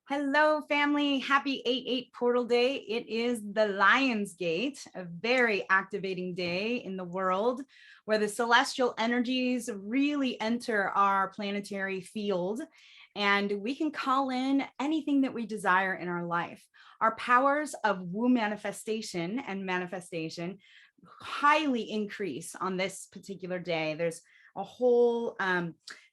Hello, family. Happy 8/8 portal day. It is the Lion's Gate, a very activating day in the world where the celestial energies really enter our planetary field and we can call in anything that we desire in our life. Our powers of womb manifestation and manifestation highly increase on this particular day. There's a whole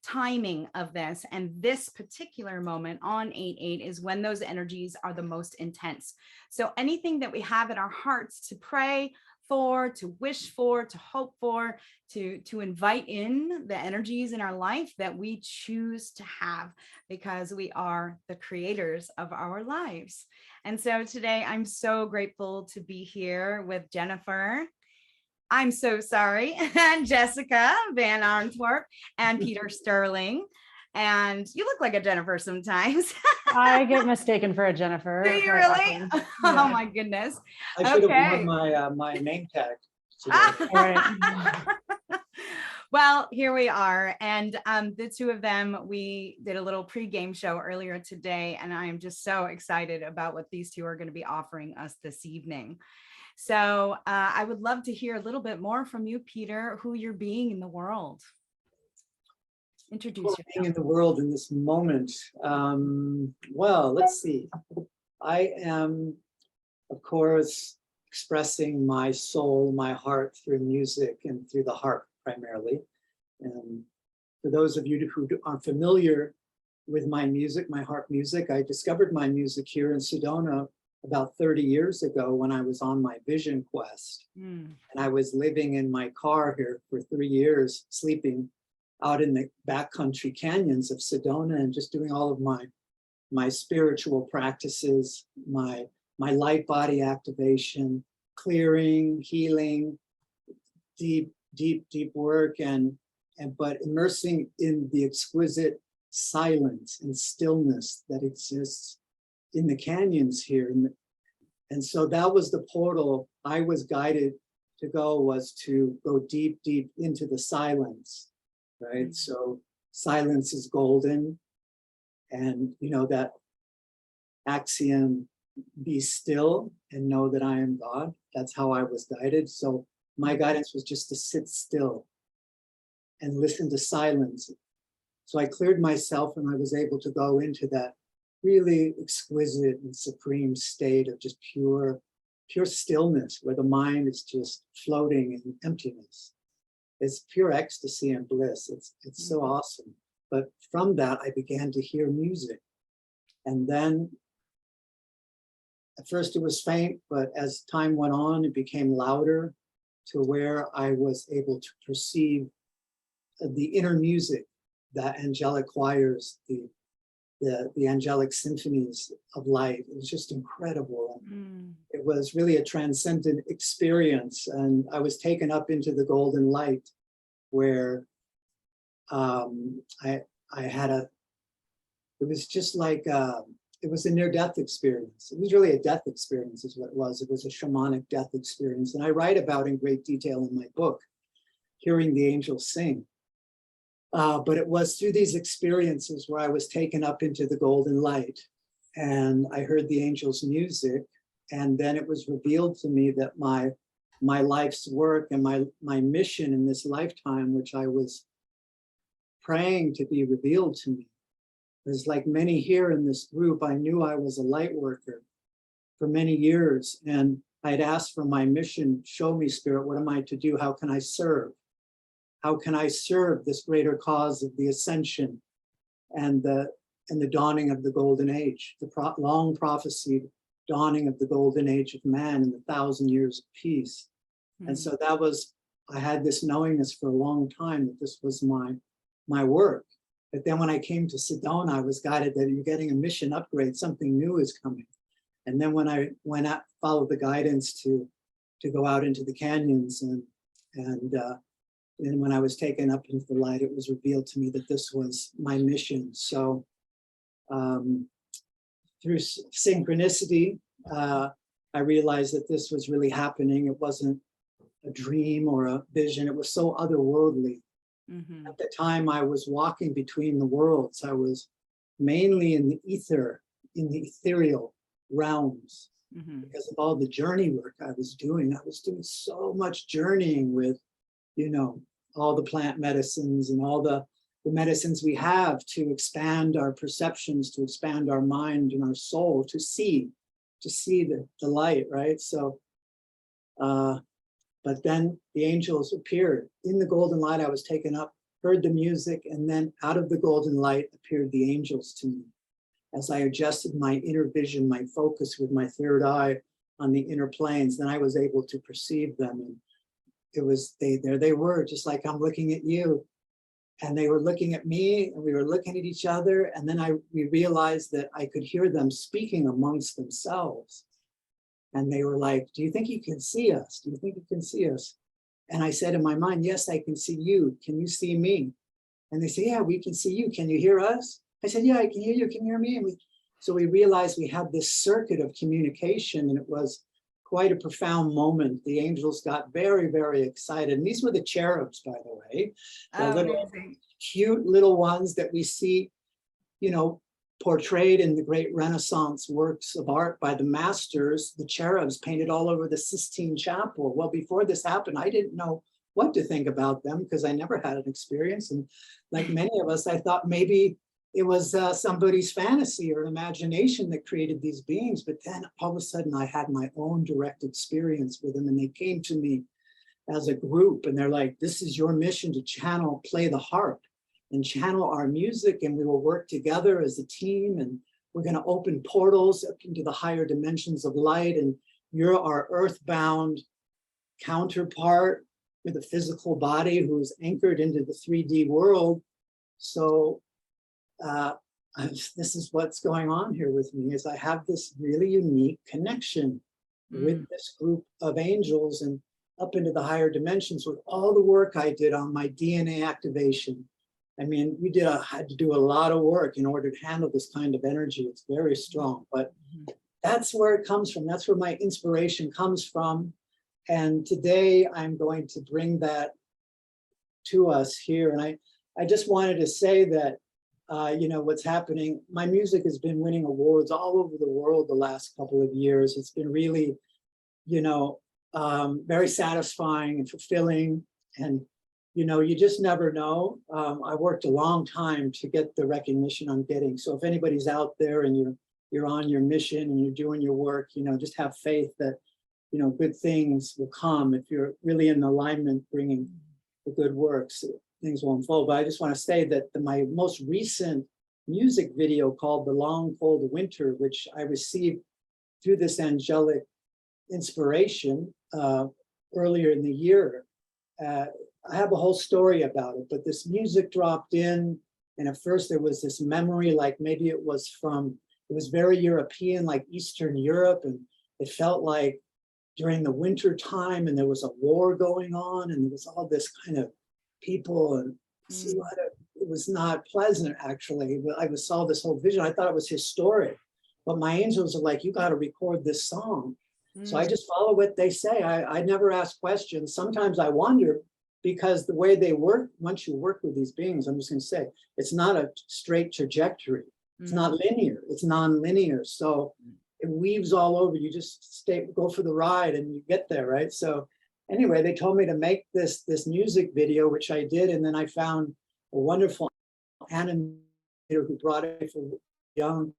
timing of this, and this particular moment on 8/8 is when those energies are the most intense. So anything that we have in our hearts to pray for, to wish for, to hope for, to invite in the energies in our life that we choose to have, because we are the creators of our lives. And so today I'm so grateful to be here with Jennifer. I'm so sorry, and Jessica Van Antwerp and Peter Sterling. And you look like a Jennifer sometimes. I get mistaken for a Jennifer. Do you really? Yeah. Oh my goodness. I should have worn my name tag today. Right. Well, here we are. And the two of them, we did a little pre-game show earlier today, and I am just so excited about what these two are going to be offering us this evening. So I would love to hear a little bit more from you, Peter, who you're being in the world. Introduce yourself. Being in the world in this moment. Well, let's see. I am, of course, expressing my soul, my heart through music and through the harp primarily. And for those of you who are familiar with my music, my harp music, I discovered my music here in Sedona about 30 years ago when I was on my vision quest. And I was living in my car here for 3 years, sleeping out in the backcountry canyons of Sedona and just doing all of my spiritual practices, my light body activation, clearing, healing, deep work, but immersing in the exquisite silence and stillness that exists in the canyons here. And so that was the portal I was guided to go, was to go deep into the silence, right? So silence is golden. And you know that axiom, be still and know that I am God. That's how I was guided. So my guidance was just to sit still and listen to silence. So I cleared myself and I was able to go into that really exquisite and supreme state of just pure stillness, where the mind is just floating in emptiness. It's pure ecstasy and bliss. It's so awesome. But from that, I began to hear music. And then at first it was faint, but as time went on, it became louder to where I was able to perceive the inner music, that angelic choirs, the angelic symphonies of light. It was just incredible. It was really a transcendent experience. And I was taken up into the golden light where it was just like, it was a near-death experience. It was really a death experience is what it was. It was a shamanic death experience. And I write about in great detail in my book, Hearing the Angels Sing. But it was through these experiences where I was taken up into the golden light and I heard the angels' music. And then it was revealed to me that my life's work and my mission in this lifetime, which I was praying to be revealed to me, was like many here in this group. I knew I was a light worker for many years. And I had asked for my mission, show me, Spirit, what am I to do? How can I serve? How can I serve this greater cause of the ascension and the dawning of the golden age, the long prophesied dawning of the golden age of man and the 1,000 years of peace? And so that was, I had this knowingness for a long time that this was my work. But then when I came to Sedona, I was guided that you're getting a mission upgrade, something new is coming. And then when I went out, followed the guidance to go out into the canyons and when I was taken up into the light, it was revealed to me that this was my mission. So through synchronicity, I realized that this was really happening. It wasn't a dream or a vision. It was so otherworldly. At the time, I was walking between the worlds. I was mainly in the ether, in the ethereal realms Mhm. because of all the journey work I was doing. I was doing so much journeying with, you know, all the plant medicines and all the medicines we have to expand our perceptions, to expand our mind and our soul, to see the light, right? So, but then the angels appeared. In the golden light, I was taken up, heard the music, and then out of the golden light appeared the angels to me. As I adjusted my inner vision, my focus with my third eye on the inner planes, then I was able to perceive them. And it was, there they were, just like I'm looking at you. And they were looking at me, and we were looking at each other. And then we realized that I could hear them speaking amongst themselves. And they were like, do you think you can see us? Do you think you can see us? And I said in my mind, yes, I can see you. Can you see me? And they say, yeah, we can see you. Can you hear us? I said, yeah, I can hear you. Can you hear me? And so we realized we had this circuit of communication, and it was quite a profound moment. The angels got very, very excited. And these were the cherubs, by the way, the little Amazing. cute little ones that we see, you know, portrayed in the great Renaissance works of art by the masters, the cherubs painted all over the Sistine Chapel. Well, before this happened, I didn't know what to think about them because I never had an experience. And like many of us, I thought maybe it was somebody's fantasy or imagination that created these beings. But then all of a sudden I had my own direct experience with them, and they came to me as a group, and they're like, this is your mission to play the harp and channel our music, and we will work together as a team, and we're going to open portals up into the higher dimensions of light, and you're our earthbound counterpart with a physical body who's anchored into the 3D world. So this is what's going on here with me, is I have this really unique connection with this group of angels and up into the higher dimensions with all the work I did on my DNA activation. I mean, had to do a lot of work in order to handle this kind of energy. It's very strong, but that's where it comes from. That's where my inspiration comes from. And today I'm going to bring that to us here. And I just wanted to say that, you know, what's happening, my music has been winning awards all over the world the last couple of years. It's been really, you know, very satisfying and fulfilling. And, you know, you just never know. I worked a long time to get the recognition I'm getting. So if anybody's out there and you're on your mission and you're doing your work, you know, just have faith that, you know, good things will come if you're really in alignment, bringing the good works. Things will unfold. But I just want to say that my most recent music video called The Long Cold Winter, which I received through this angelic inspiration earlier in the year. I have a whole story about it, but this music dropped in, and at first there was this memory, like maybe it was very European, like Eastern Europe, and it felt like during the winter time, and there was a war going on, and there was all this kind of people, and it was not pleasant, actually. I saw this whole vision. I thought it was historic, but my angels are like, you got to record this song. So I just follow what they say. I never ask questions. Sometimes I wonder, because the way they work, once you work with these beings, I'm just going to say, it's not a straight trajectory. It's not linear. It's non-linear. So it weaves all over. You just go for the ride and you get there, right? So anyway, they told me to make this music video, which I did. And then I found a wonderful animator who brought it for a young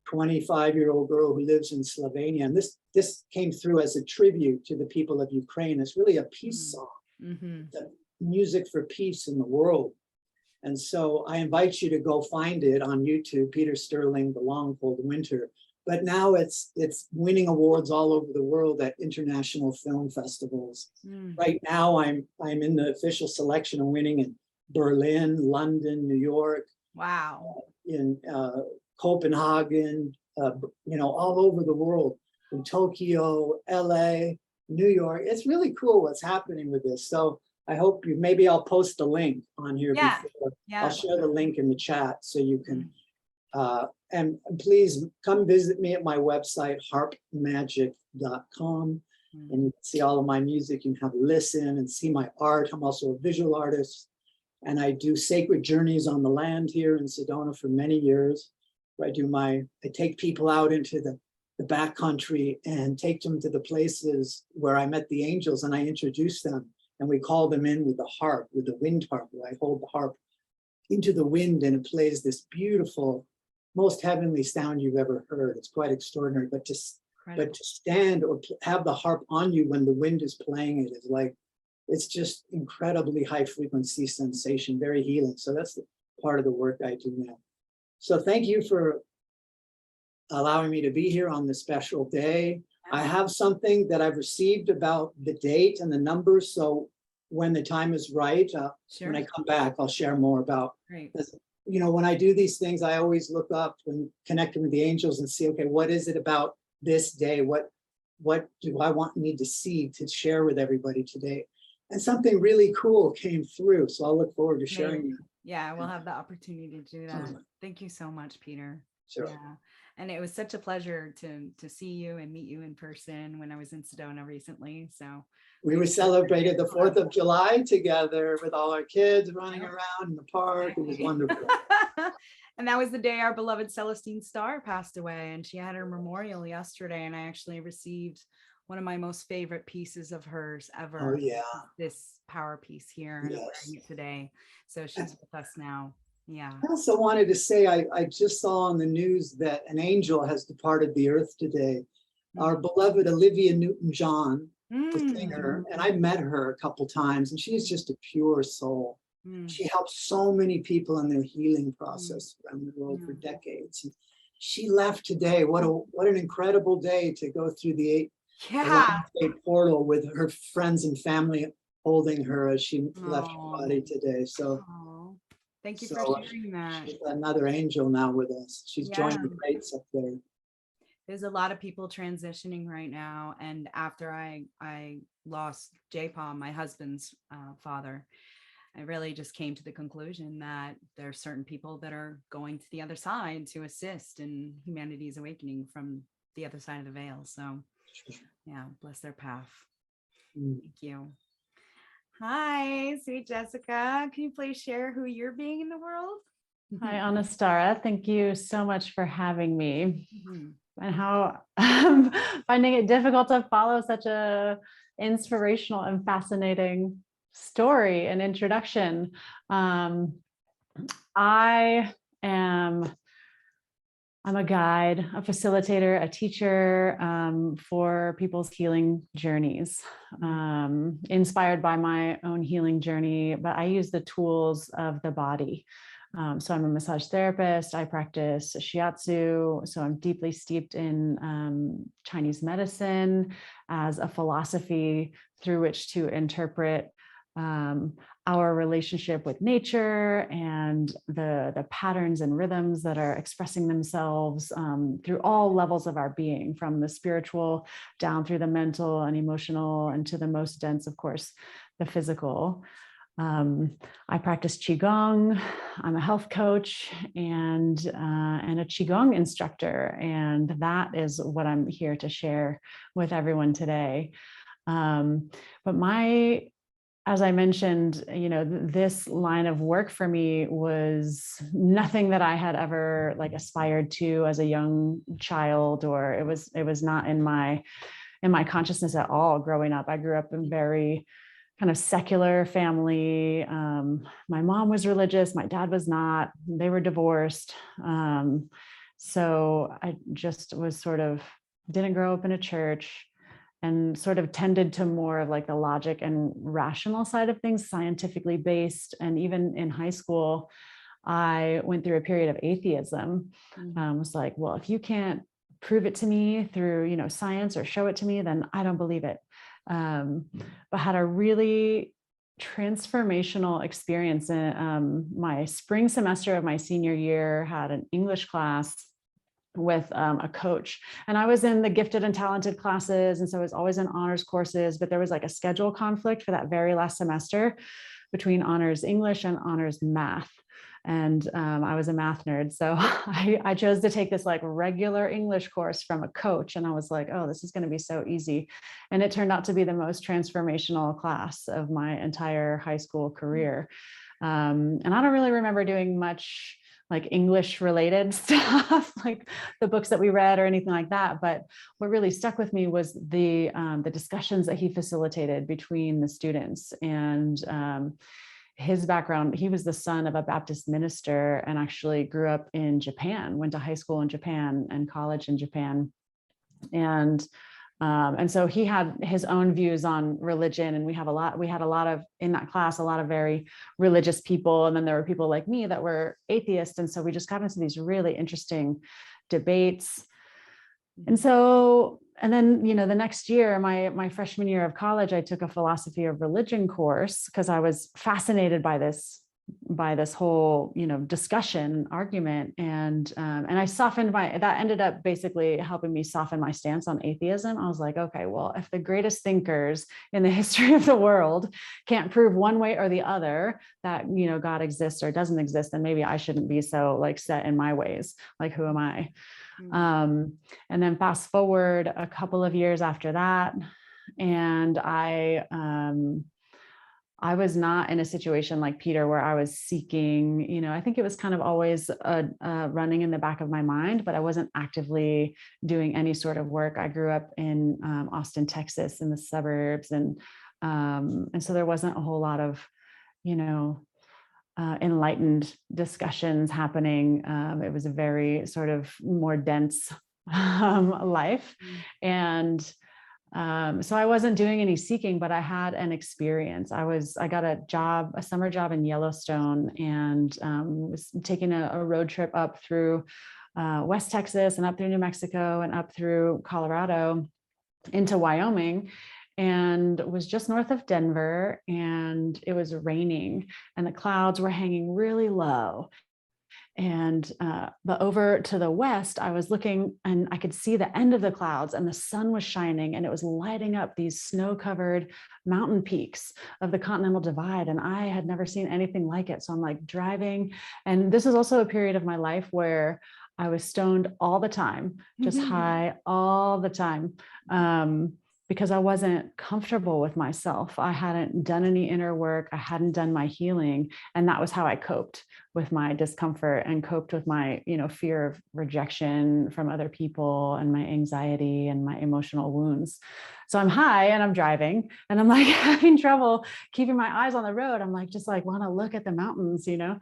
25-year-old girl who lives in Slovenia. And this came through as a tribute to the people of Ukraine. It's really a peace song, the music for peace in the world. And so I invite you to go find it on YouTube, Peter Sterling, The Long Cold Winter. But now it's winning awards all over the world at international film festivals. Right now, I'm in the official selection of winning in Berlin, London, New York. Wow. In Copenhagen, you know, all over the world, in Tokyo, LA, New York. It's really cool what's happening with this. So I hope maybe I'll post a link on here. Yeah. Before. Yeah. I'll share the link in the chat so you can, and please come visit me at my website, harpmagic.com. And you can see all of my music. You can have a listen and see my art. I'm also a visual artist. And I do sacred journeys on the land here in Sedona for many years. I take people out into the back country and take them to the places where I met the angels, and I introduce them, and we call them in with the harp, with the wind harp. I hold the harp into the wind and it plays this beautiful, most heavenly sound you've ever heard. It's quite extraordinary, but to stand or have the harp on you when the wind is playing it is like, it's just incredibly high frequency sensation, very healing. So that's the part of the work I do now. So thank you for allowing me to be here on this special day. I have something that I've received about the date and the numbers. So when the time is right, when I come back, I'll share more about this. You know, when I do these things, I always look up and connect with the angels and see, okay, what is it about this day? What do I need to see to share with everybody today? And something really cool came through. So I'll look forward to sharing that. Yeah, we'll have the opportunity to do that. Thank you so much, Peter. Sure. Yeah. And it was such a pleasure to see you and meet you in person when I was in Sedona recently. So we celebrated the 4th of July together with all our kids running around in the park. It was wonderful. And that was the day our beloved Celestine Starr passed away, and she had her memorial yesterday, and I actually received one of my most favorite pieces of hers ever. Oh yeah. This power piece here, and I'm wearing it today. So she's with us now. Yeah. I also wanted to say, I just saw on the news that an angel has departed the earth today. Our beloved Olivia Newton-John, the singer, and I met her a couple times, and she's just a pure soul. She helps so many people in their healing process around the world for decades. And she left today. What an incredible day to go through the eight portal with her friends and family holding her as she left her body today. So thank you for sharing that. She's another angel now with us. She's joined the greats up there. There's a lot of people transitioning right now. And after I lost J-Paul, my husband's father, I really just came to the conclusion that there are certain people that are going to the other side to assist in humanity's awakening from the other side of the veil. So yeah, bless their path. Thank you. Hi, sweet Jessica. Can you please share who you're being in the world? Hi, Anistara. Thank you so much for having me. And how I'm finding it difficult to follow such a inspirational and fascinating story and introduction. I'm a guide, a facilitator, a teacher for people's healing journeys, inspired by my own healing journey, but I use the tools of the body. So I'm a massage therapist. I practice shiatsu. So I'm deeply steeped in Chinese medicine as a philosophy through which to interpret our relationship with nature and the patterns and rhythms that are expressing themselves through all levels of our being, from the spiritual down through the mental and emotional, and to the most dense, of course, the physical. I practice Qigong. I'm a health coach and a Qigong instructor, and that is what I'm here to share with everyone today. But as I mentioned, this line of work for me was nothing that I had ever aspired to as a young child, or it was not in my consciousness at all growing up. I grew up in very kind of secular family. My mom was religious, my dad was not. They were divorced. So I just didn't grow up in a church, and sort of tended to more of the logic and rational side of things, scientifically based. And even in high school, I went through a period of atheism. Was like, well, if you can't prove it to me through, science, or show it to me, then I don't believe it. But had a really transformational experience in my spring semester of my senior year. Had an English class with a coach, and I was in the gifted and talented classes, and so I was always in honors courses, but there was a schedule conflict for that very last semester between honors English and honors math. And I was a math nerd, so I chose to take this regular English course from a coach, and I was like, oh, this is going to be so easy. And it turned out to be the most transformational class of my entire high school career. And I don't really remember doing much like English related stuff, like the books that we read or anything like that. But what really stuck with me was the discussions that he facilitated between the students. And his background, he was the son of a Baptist minister and actually grew up in Japan, went to high school in Japan and college in Japan. And so he had his own views on religion, and we had a lot of, in that class, a lot of very religious people. And then there were people like me that were atheists. And so we just got into these really interesting debates. And so, and then, you know, the next year, my freshman year of college, I took a philosophy of religion course because I was fascinated by this whole, you know, discussion argument. And I softened that ended up basically helping me soften my stance on atheism. I was like, okay, well, if the greatest thinkers in the history of the world can't prove one way or the other that, you know, God exists or doesn't exist, then maybe I shouldn't be so like set in my ways. Like, who am I? And then fast forward a couple of years after that, and I was not in a situation like Peter where I was seeking, you know, I think it was kind of always running in the back of my mind, but I wasn't actively doing any sort of work. I grew up in Austin, Texas, in the suburbs. And so there wasn't a whole lot of, you know, enlightened discussions happening. It was a very sort of more dense life. And so I wasn't doing any seeking, but I had an experience. I got a summer job in Yellowstone, and was taking a road trip up through West Texas and up through New Mexico and up through Colorado into Wyoming, and was just north of Denver, and it was raining and the clouds were hanging really low. And but over to the west, I was looking and I could see the end of the clouds, and the sun was shining, and it was lighting up these snow-covered mountain peaks of the Continental Divide. And I had never seen anything like it. So I'm like driving. And this is also a period of my life where I was stoned all the time, just high all the time. Because I wasn't comfortable with myself. I hadn't done any inner work. I hadn't done my healing. And that was how I coped with my discomfort and coped with my, you know, fear of rejection from other people and my anxiety and my emotional wounds. So I'm high and I'm driving and I'm like having trouble keeping my eyes on the road. I'm like, just like want to look at the mountains, you know?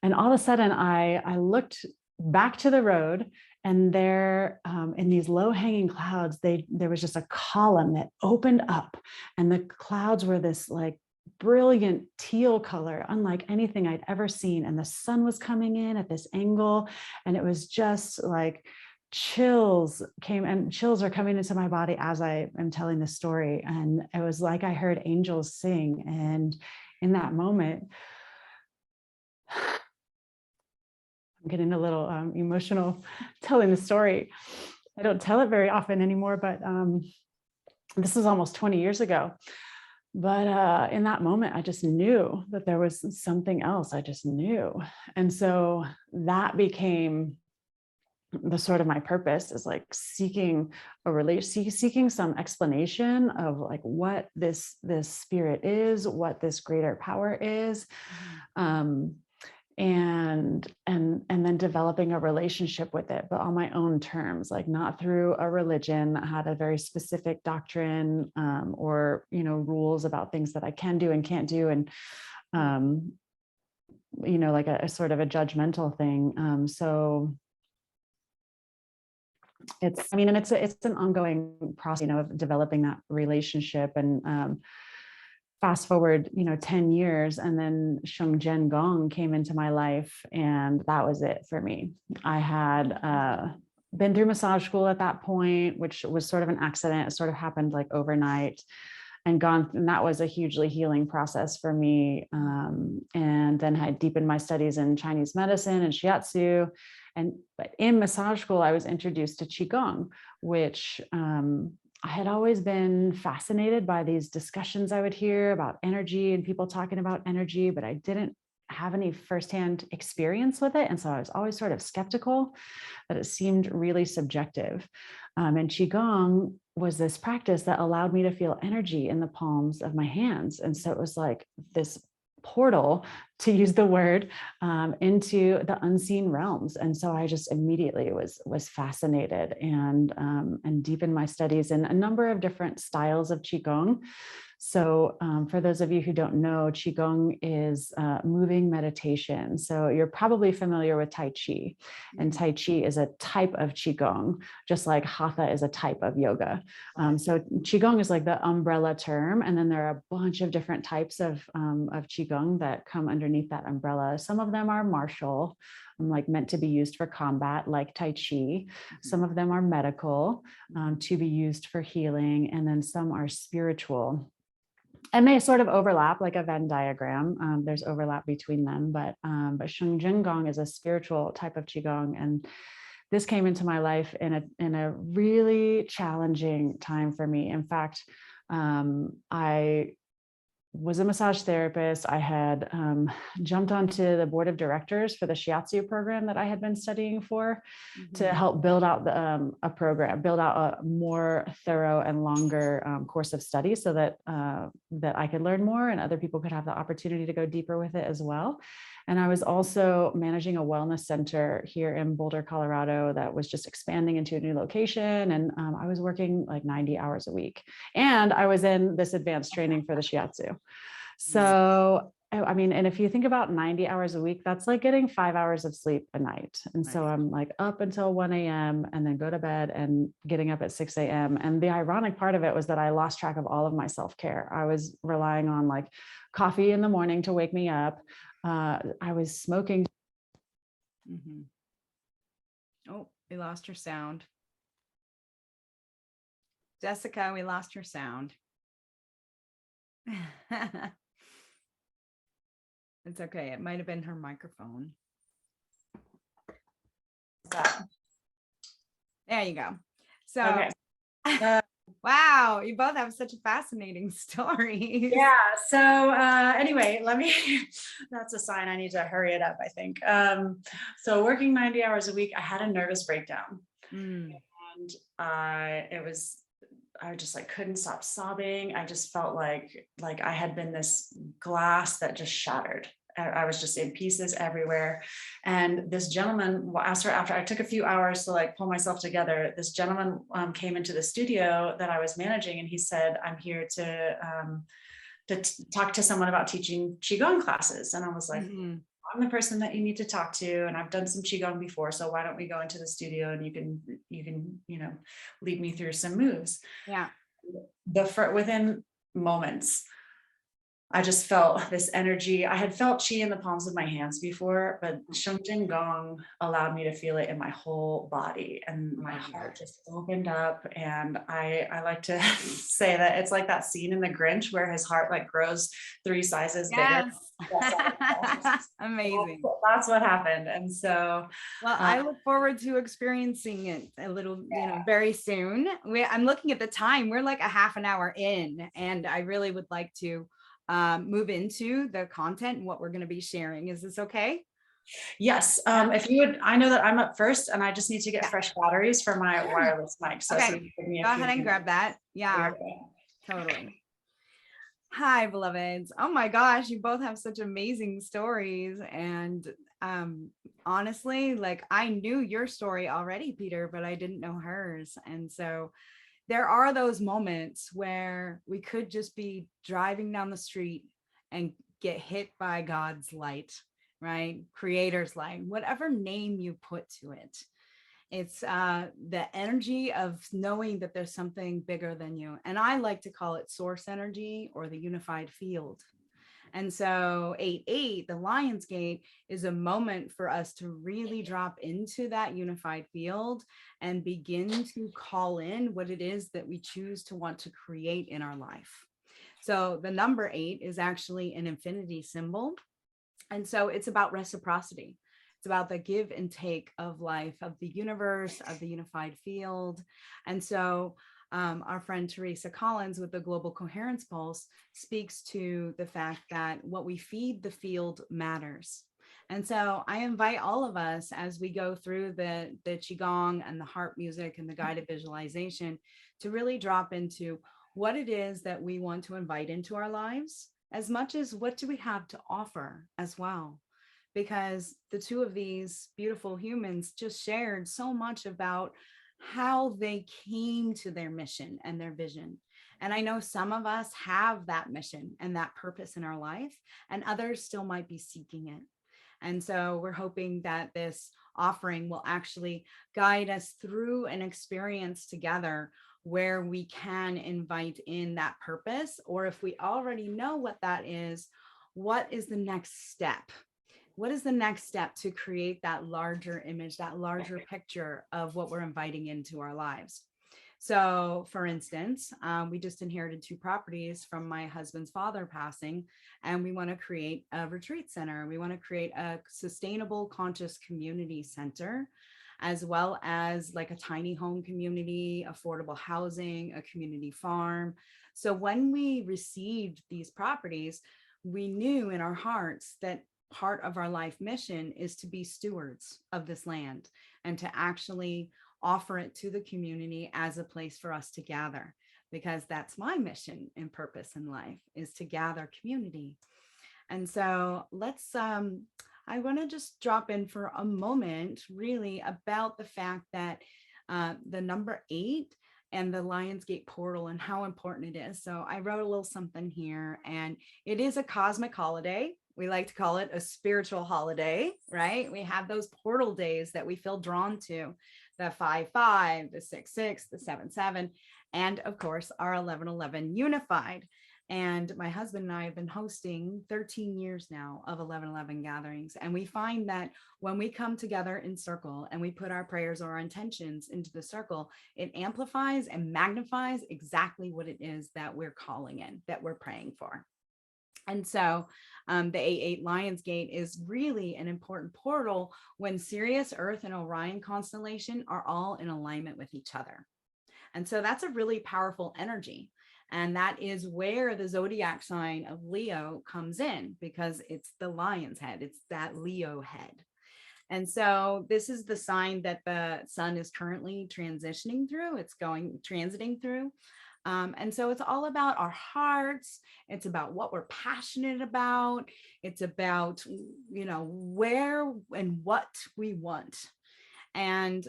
And all of a sudden I looked back to the road, and there, in these low-hanging clouds, there was just a column that opened up, and the clouds were this like brilliant teal color, unlike anything I'd ever seen. And the sun was coming in at this angle, and it was just like chills are coming into my body as I am telling the story. And it was like I heard angels sing. And in that moment, I'm getting a little emotional telling the story. I don't tell it very often anymore, but this is almost 20 years ago. But in that moment, I just knew that there was something else. I just knew. And so that became the sort of my purpose, is like seeking some explanation of like what this spirit is, what this greater power is. And then developing a relationship with it, but on my own terms, like not through a religion that had a very specific doctrine, or, you know, rules about things that I can do and can't do. And, you know, like a sort of a judgmental thing. So it's an ongoing process, you know, of developing that relationship. And, fast forward, you know, 10 years, and then Qigong came into my life, and that was it for me. I had been through massage school at that point, which was sort of an accident. It sort of happened like overnight, and that was a hugely healing process for me. And then I deepened my studies in Chinese medicine and shiatsu. But in massage school, I was introduced to Qigong, which I had always been fascinated by these discussions I would hear about energy and people talking about energy, but I didn't have any firsthand experience with it. And so I was always sort of skeptical that it seemed really subjective. And Qigong was this practice that allowed me to feel energy in the palms of my hands. And so it was like this portal to use the word, into the unseen realms. And so I just immediately was fascinated and deepened my studies in a number of different styles of Qigong. So for those of you who don't know, Qigong is moving meditation. So you're probably familiar with Tai Chi, and Tai Chi is a type of Qigong, just like Hatha is a type of yoga. So Qigong is like the umbrella term, and then there are a bunch of different types of Qigong that come underneath that umbrella. Some of them are martial, like meant to be used for combat, like Tai Chi. Some of them are medical, to be used for healing, and then some are spiritual. And they sort of overlap like a Venn diagram. There's overlap between them, but Shengjing Gong is a spiritual type of Qigong. And this came into my life in a really challenging time for me. In fact, I was a massage therapist. I had jumped onto the board of directors for the Shiatsu program that I had been studying for, to help build out a program, build out a more thorough and longer course of study, so that that I could learn more and other people could have the opportunity to go deeper with it as well. And I was also managing a wellness center here in Boulder, Colorado, that was just expanding into a new location. And I was working like 90 hours a week. And I was in this advanced training for the Shiatsu. So, I mean, and if you think about 90 hours a week, that's like getting 5 hours of sleep a night. And so I'm like up until 1 a.m. and then go to bed and getting up at 6 a.m. And the ironic part of it was that I lost track of all of my self-care. I was relying on like coffee in the morning to wake me up. I was smoking. Oh, we lost your sound. Jessica, we lost your sound. It's okay. It might have been her microphone. There you go. So, okay. Wow, you both have such a fascinating story. Yeah. So anyway, that's a sign I need to hurry it up, I think. So working 90 hours a week, I had a nervous breakdown. And I just like couldn't stop sobbing. I just felt like I had been this glass that just shattered. I was just in pieces everywhere. And this gentleman, after I took a few hours to like pull myself together, this gentleman came into the studio that I was managing, and he said, "I'm here to talk to someone about teaching Qigong classes." And I was like, I'm the person that you need to talk to, and I've done some Qigong before, so why don't we go into the studio and you can lead me through some moves. Yeah. Within moments, I just felt this energy. I had felt Qi in the palms of my hands before, but Shengjing Gong allowed me to feel it in my whole body, and my heart just opened up. And I like to say that it's like that scene in The Grinch where his heart like grows 3 sizes bigger. Amazing. That's what happened. And so, well, I look forward to experiencing it a little, very soon. I'm looking at the time. We're like a half an hour in, and I really would like to move into the content and what we're going to be sharing. Is this okay? Yes. If you would, I know that I'm up first, and I just need to get fresh batteries for my wireless mic. So, okay. Go ahead and grab that. Yeah, totally. Hi, beloveds. Oh my gosh, you both have such amazing stories. And honestly, like I knew your story already, Peter, but I didn't know hers. And so there are those moments where we could just be driving down the street and get hit by God's light, right? Creator's light, whatever name you put to it. It's the energy of knowing that there's something bigger than you. And I like to call it source energy or the unified field. And so 8-8, the Lion's Gate, is a moment for us to really drop into that unified field and begin to call in what it is that we choose to want to create in our life. So the number 8 is actually an infinity symbol. And so it's about reciprocity. It's about the give and take of life, of the universe, of the unified field. And so our friend Teresa Collins with the Global Coherence Pulse speaks to the fact that what we feed the field matters. And so I invite all of us, as we go through the Qigong and the harp music and the guided visualization, to really drop into what it is that we want to invite into our lives as much as what do we have to offer as well. Because the two of these beautiful humans just shared so much about how they came to their mission and their vision. And I know some of us have that mission and that purpose in our life, and others still might be seeking it. And so we're hoping that this offering will actually guide us through an experience together where we can invite in that purpose, or if we already know what that is, what is the next step? What is the next step to create that larger image, that larger picture of what we're inviting into our lives? So for instance, we just inherited 2 properties from my husband's father passing, and we want to create a retreat center. We want to create a sustainable conscious community center, as well as like a tiny home community, affordable housing, a community farm. So when we received these properties, we knew in our hearts that part of our life mission is to be stewards of this land and to actually offer it to the community as a place for us to gather, because that's my mission and purpose in life, is to gather community. And so I want to just drop in for a moment really about the fact that the number 8 and the Lionsgate portal and how important it is. So I wrote a little something here, and it is a cosmic holiday. We like to call it a spiritual holiday, right? We have those portal days that we feel drawn to, the 5-5, the 6-6, the 7-7, and of course our 11-11 unified. And my husband and I have been hosting 13 years now of 11-11 gatherings. And we find that when we come together in circle and we put our prayers or our intentions into the circle, it amplifies and magnifies exactly what it is that we're calling in, that we're praying for. And so the 8-8 Lionsgate is really an important portal when Sirius, Earth, and Orion constellation are all in alignment with each other. And so that's a really powerful energy. And that is where the zodiac sign of Leo comes in, because it's the lion's head. It's that Leo head. And so this is the sign that the sun is currently transitioning through. It's transiting through. And so it's all about our hearts. It's about what we're passionate about. It's about, where and what we want. And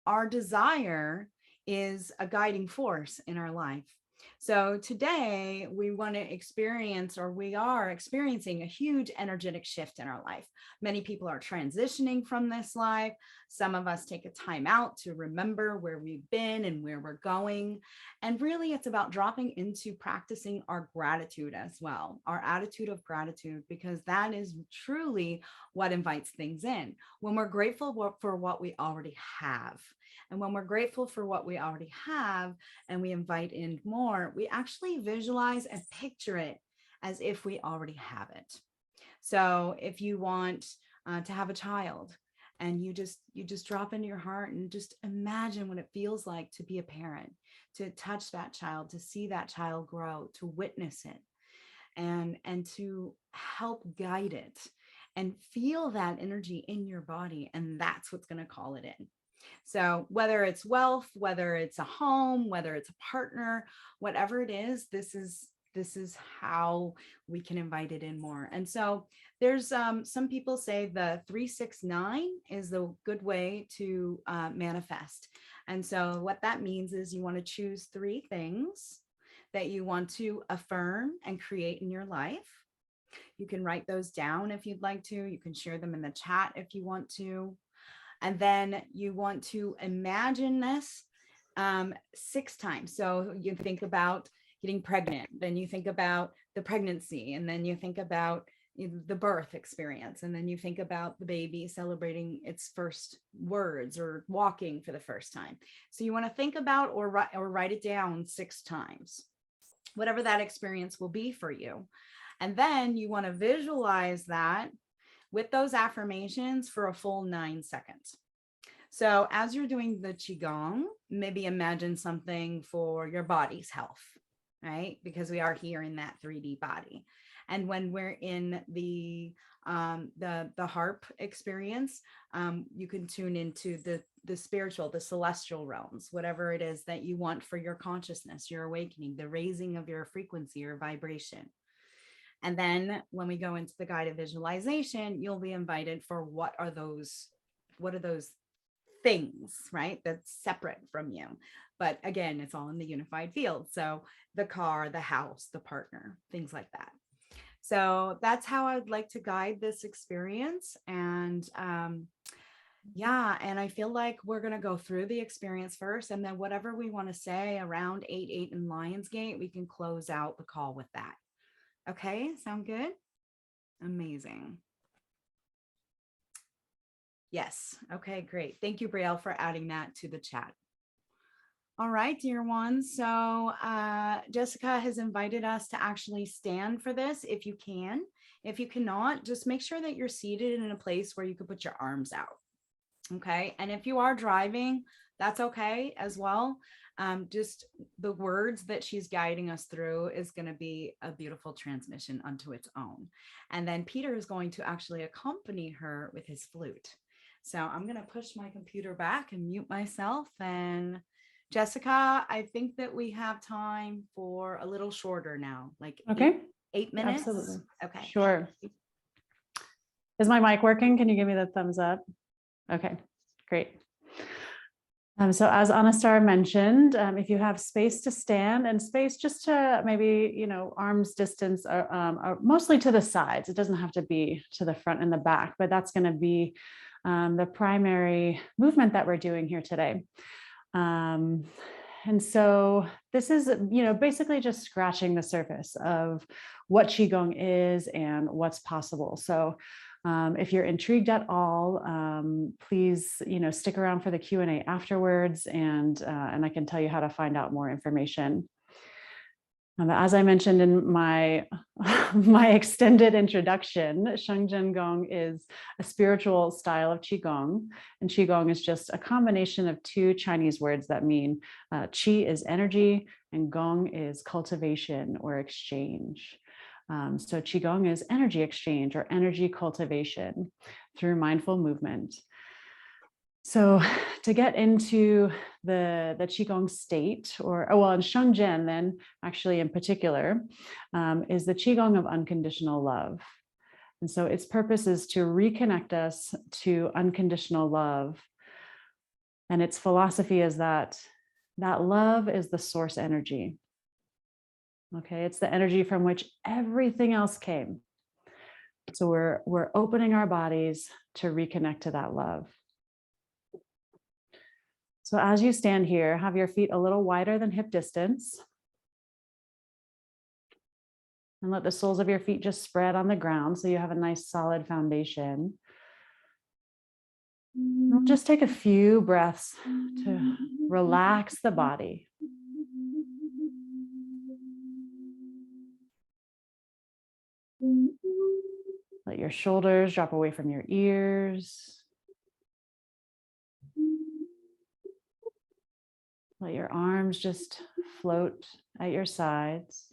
our desire is a guiding force in our life. So today we want to experience, or we are experiencing, a huge energetic shift in our life. Many people are transitioning from this life. Some of us take a time out to remember where we've been and where we're going. And really it's about dropping into practicing our gratitude as well, our attitude of gratitude, because that is truly what invites things in. When we're grateful for what we already have. And when we're grateful for what we already have and we invite in more, we actually visualize and picture it as if we already have it. So if you want to have a child, and you just drop into your heart and just imagine what it feels like to be a parent, to touch that child, to see that child grow, to witness it, and to help guide it, and feel that energy in your body. And that's what's going to call it in. So whether it's wealth, whether it's a home, whether it's a partner, whatever it is, this is how we can invite it in more. And so there's some people say the 369 is the good way to manifest. And so what that means is you want to choose 3 things that you want to affirm and create in your life. You can write those down if you'd like to. You can share them in the chat if you want to. And then you want to imagine this 6 times. So you think about getting pregnant, then you think about the pregnancy, and then you think about the birth experience, and then you think about the baby celebrating its first words or walking for the first time. So you want to think about or write it down 6 times, whatever that experience will be for you. And then you want to visualize that with those affirmations for a full 9 seconds. So as you're doing the Qigong, maybe imagine something for your body's health, right? Because we are here in that 3D body. And when we're in the harp experience, you can tune into the spiritual, the celestial realms, whatever it is that you want for your consciousness, your awakening, the raising of your frequency or vibration. And then when we go into the guided visualization, you'll be invited for what are those things, right? That's separate from you. But again, it's all in the unified field. So the car, the house, the partner, things like that. So that's how I'd like to guide this experience. And yeah, and I feel like we're going to go through the experience first, and then whatever we want to say around 8-8 in Lionsgate, we can close out the call with that. Okay, sound good? Amazing. Yes. Okay, great. Thank you, Brielle, for adding that to the chat. All right, dear ones. So Jessica has invited us to actually stand for this if you can. If you cannot, just make sure that you're seated in a place where you can put your arms out. Okay. And if you are driving, that's okay as well. Just the words that she's guiding us through is going to be a beautiful transmission unto its own. And then Peter is going to actually accompany her with his flute. So I'm going to push my computer back and mute myself. And Jessica, I think that we have time for a little shorter now, like Okay. 8 minutes. Absolutely. Okay. Sure. Is my mic working? Can you give me the thumbs up? Okay, great. So as Anistara mentioned, if you have space to stand and space just to maybe, arms distance, or mostly to the sides, it doesn't have to be to the front and the back, but that's going to be the primary movement that we're doing here today. And so this is, basically just scratching the surface of what Qigong is and what's possible. So if you're intrigued at all, please, stick around for the Q&A afterwards, and I can tell you how to find out more information. As I mentioned in my extended introduction, Shengzhen Gong is a spiritual style of Qigong, and Qigong is just a combination of two Chinese words that mean Qi is energy and Gong is cultivation or exchange. So Qigong is energy exchange or energy cultivation through mindful movement. So to get into the Qigong state, and Shengzhen then actually in particular, is the Qigong of unconditional love. And so its purpose is to reconnect us to unconditional love. And its philosophy is that love is the source energy. Okay, it's the energy from which everything else came. So we're opening our bodies to reconnect to that love. So as you stand here, have your feet a little wider than hip distance. And let the soles of your feet just spread on the ground so you have a nice solid foundation. And we'll just take a few breaths to relax the body. Let your shoulders drop away from your ears. Let your arms just float at your sides.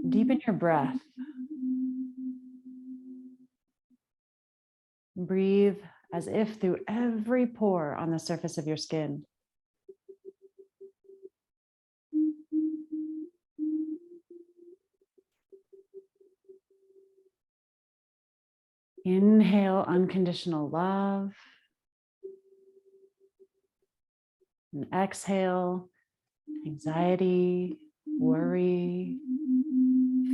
Deepen your breath. Breathe as if through every pore on the surface of your skin. Inhale unconditional love. And exhale anxiety, worry,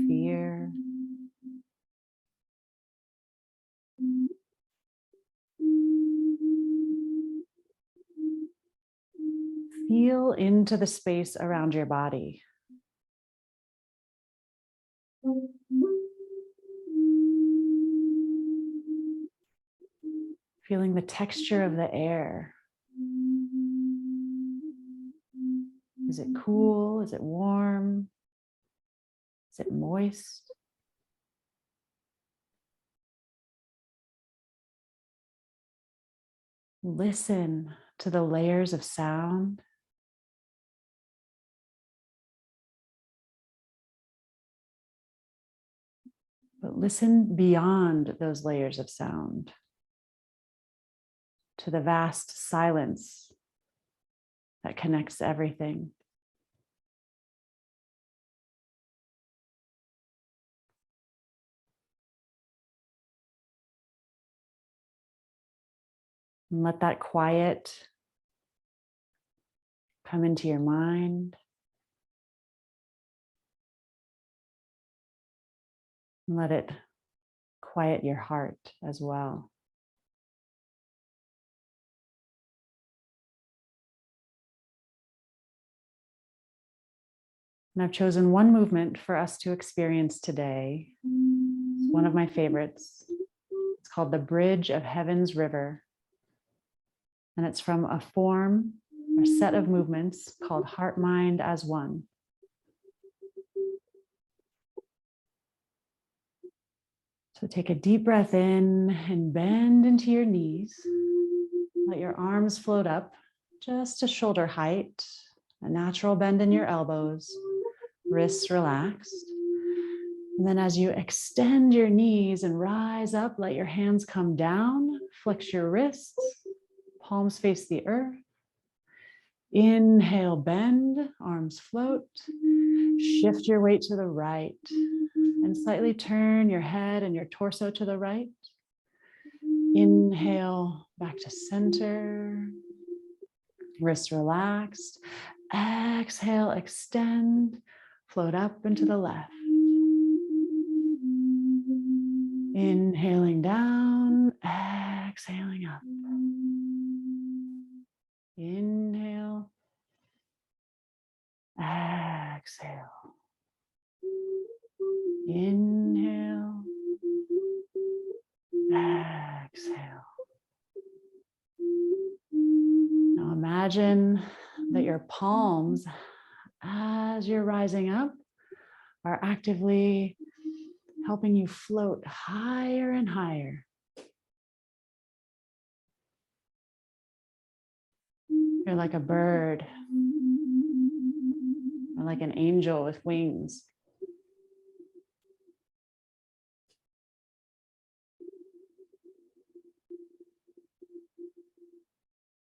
fear. Feel into the space around your body. Feeling the texture of the air. Is it cool? Is it warm? Is it moist? Listen to the layers of sound. But listen beyond those layers of sound to the vast silence that connects everything. And let that quiet come into your mind. And let it quiet your heart as well. And I've chosen one movement for us to experience today. It's one of my favorites. It's called the Bridge of Heaven's River. And it's from a form or set of movements called Heart Mind as One. So take a deep breath in and bend into your knees. Let your arms float up just to shoulder height, a natural bend in your elbows, wrists relaxed. And then as you extend your knees and rise up, let your hands come down, flex your wrists, palms face the earth. Inhale, bend, arms float. Shift your weight to the right and slightly turn your head and your torso to the right. Inhale, back to center. Wrists relaxed. Exhale, extend, float up into the left. Inhaling down, exhaling up. Inhale, exhale. Inhale, exhale. Now imagine that your palms, as you're rising up, are actively helping you float higher and higher. You're like a bird or like an angel with wings.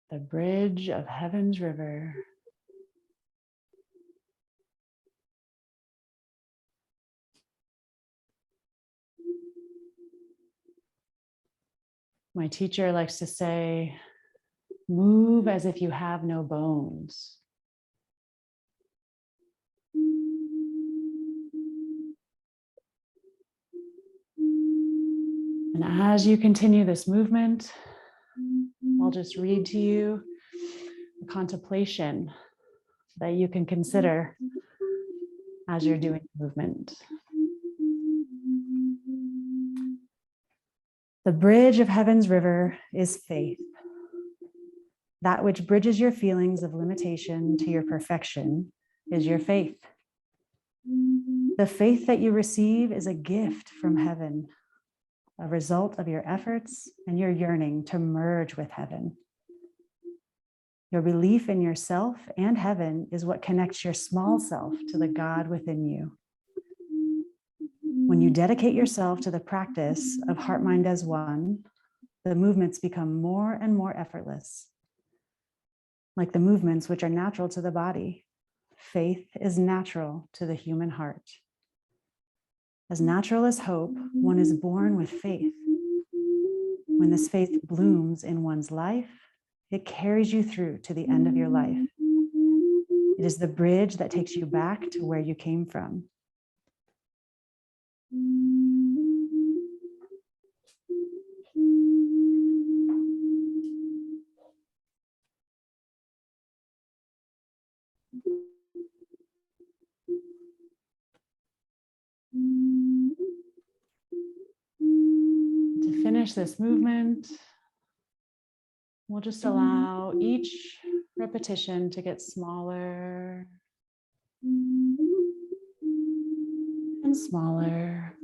The bridge of heaven's river. My teacher likes to say, move as if you have no bones. And as you continue this movement, I'll just read to you a contemplation that you can consider as you're doing the movement. The bridge of heaven's river is faith. That which bridges your feelings of limitation to your perfection is your faith. The faith that you receive is a gift from heaven, a result of your efforts and your yearning to merge with heaven. Your belief in yourself and heaven is what connects your small self to the God within you. When you dedicate yourself to the practice of heart mind as one, the movements become more and more effortless. Like the movements which are natural to the body, faith is natural to the human heart. As natural as hope, one is born with faith. When this faith blooms in one's life, it carries you through to the end of your life. It is the bridge that takes you back to where you came from. To finish this movement, we'll just allow each repetition to get smaller and smaller.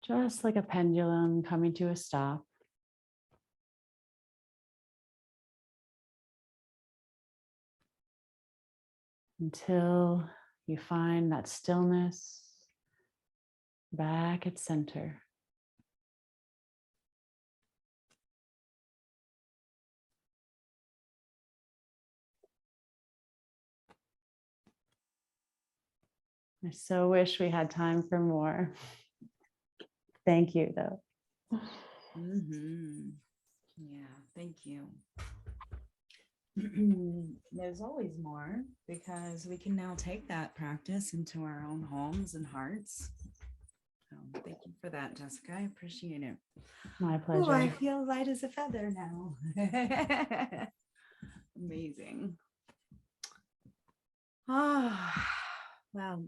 Just like a pendulum coming to a stop. Until you find that stillness back at center. I so wish we had time for more. Thank you, though. Yeah, thank you. There's always more, because we can now take that practice into our own homes and hearts. So thank you for that, Jessica. I appreciate it. My pleasure. Oh, I feel light as a feather now. Amazing. Oh, well,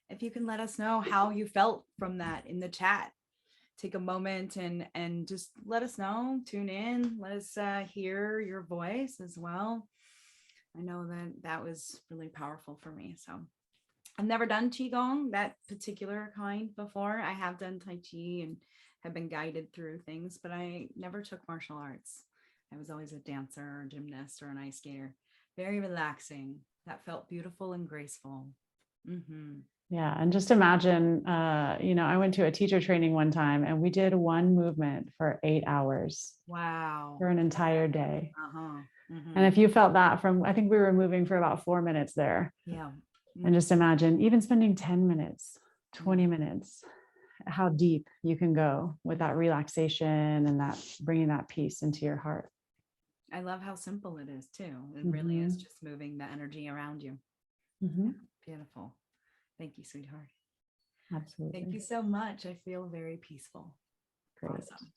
if you can let us know how you felt from that in the chat, take a moment and just let us know, tune in, let us hear your voice as well. I know that was really powerful for me. So I've never done Qigong, that particular kind, before. I have done Tai Chi and have been guided through things, but I never took martial arts. I was always a dancer or a gymnast or an ice skater. Very relaxing. That felt beautiful and graceful. Yeah. And just imagine, I went to a teacher training one time and we did one movement for 8 hours. Wow. For an entire day. Mm-hmm. And if you felt that I think we were moving for about 4 minutes there. Yeah. And just imagine even spending 10 minutes, 20 minutes, how deep you can go with that relaxation and that bringing that peace into your heart. I love how simple it is too. It really is just moving the energy around you. Yeah, beautiful. Thank you, sweetheart. Absolutely. Thank you so much. I feel very peaceful. Great. Awesome.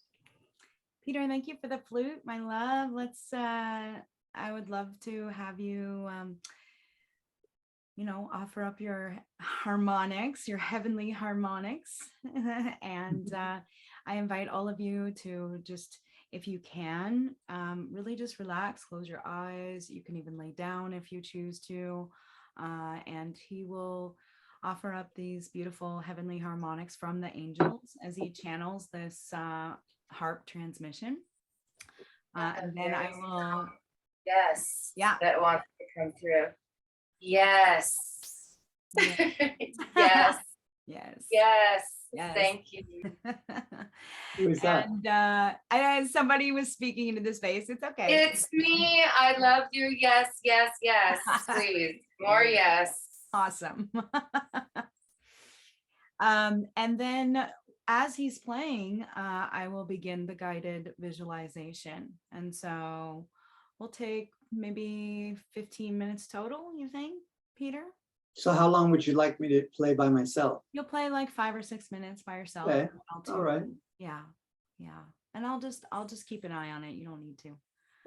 Peter, thank you for the flute, my love. I would love to have you, offer up your harmonics, your heavenly harmonics. And I invite all of you to just, if you can, really just relax, close your eyes. You can even lay down if you choose to. And he will offer up these beautiful heavenly harmonics from the angels as he channels this harp transmission. And then I will. Yes. Yeah. That wants to come through. Yes. Yeah. Yes. Yes. Yes. Yes. Thank you. Who is that? And somebody was speaking into the space. It's okay. It's me. I love you. Yes, yes, yes. Please. More yes. Awesome. And then as he's playing, I will begin the guided visualization. And so we'll take maybe 15 minutes total, you think, Peter? So how long would you like me to play by myself? You'll play like 5 or 6 minutes by yourself. Okay. All right. Yeah. Yeah. And I'll just keep an eye on it. You don't need to.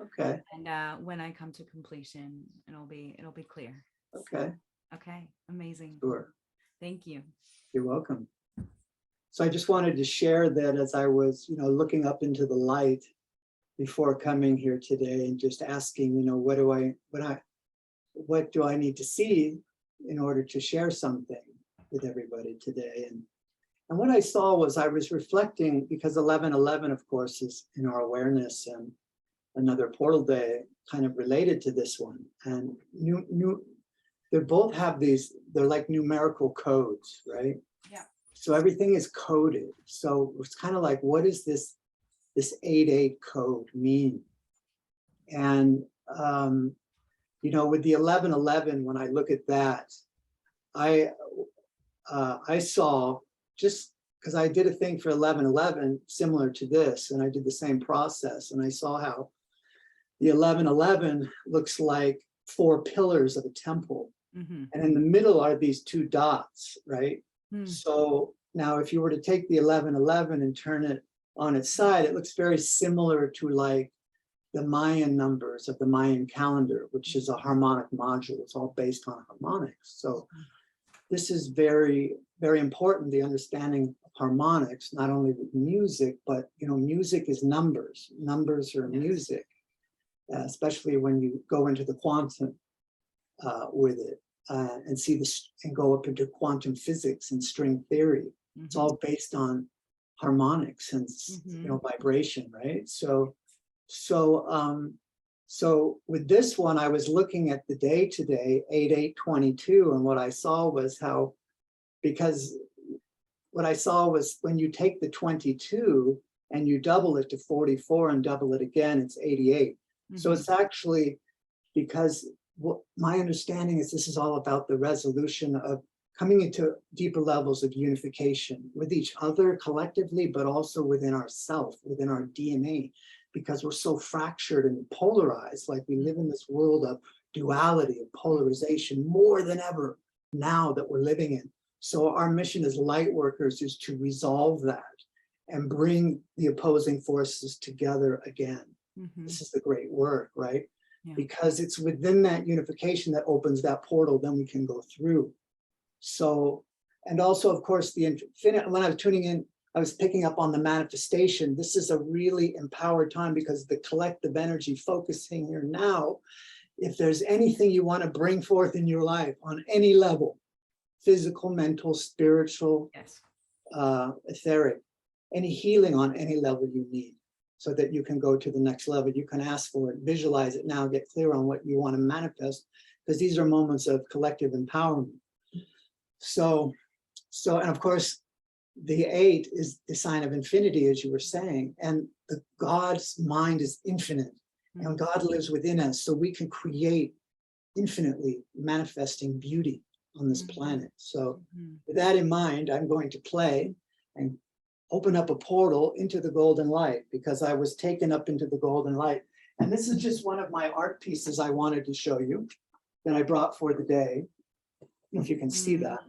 Okay. And when I come to completion, it'll be clear. Okay. Okay. Amazing. Sure. Thank you. You're welcome. So I just wanted to share that as I was, looking up into the light before coming here today and just asking, what do I need to see in order to share something with everybody today? And what I saw was I was reflecting, because 11/11, of course, is in our awareness, and another portal day kind of related to this one. And they both have these, they're like numerical codes, right? Yeah. So everything is coded. So it's kind of like, what does this 8/8 code mean? And with the 11/11, when I look at that, I saw, just because I did a thing for 11/11 similar to this, and I did the same process, and I saw how the 11/11 looks like 4 pillars of a temple, and in the middle are these 2 dots, right? So now if you were to take the 11/11 and turn it on its side, it looks very similar to like the Mayan numbers of the Mayan calendar, which is a harmonic module. It's all based on harmonics. So this is very, very important, the understanding of harmonics, not only with music, but music is numbers. Numbers are music, especially when you go into the quantum with it and see this and go up into quantum physics and string theory. It's all based on harmonics and vibration, right? So with this one, I was looking at the day today, 8/8/22, and what I saw was when you take the 22 and you double it to 44 and double it again, it's 88. So it's actually, because what my understanding is, this is all about the resolution of coming into deeper levels of unification with each other collectively, but also within ourself, within our DNA, because we're so fractured and polarized. Like we live in this world of duality, of polarization, more than ever now that we're living in. So our mission as light workers is to resolve that and bring the opposing forces together again. This is the great work, right? Yeah. Because it's within that unification that opens that portal, then we can go through. So, and also, of course, the infinite, when I was tuning in, I was picking up on the manifestation. This is a really empowered time because the collective energy focusing here now, if there's anything you want to bring forth in your life on any level, physical, mental, spiritual, Yes. etheric, any healing on any level you need, so that you can go to the next level. You can ask for it, visualize it now, get clear on what you want to manifest, because these are moments of collective empowerment. So, and of course, the 8 is the sign of infinity, as you were saying, and the God's mind is infinite, and God lives within us, so we can create infinitely manifesting beauty on this planet. So with that in mind, I'm going to play and open up a portal into the golden light, because I was taken up into the golden light. And this is just one of my art pieces I wanted to show you that I brought for the day. I don't know if you can see that.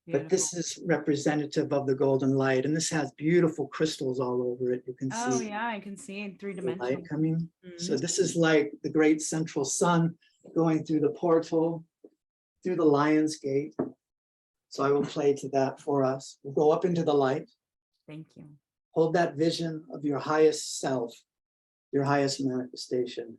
But this is representative of the golden light, and this has beautiful crystals all over it. You can see. Oh yeah, I can see it 3-dimensional. Light coming. So this is like the great central sun going through the portal, through the lion's gate. So I will play to that for us. We'll go up into the light. Thank you. Hold that vision of your highest self, your highest manifestation.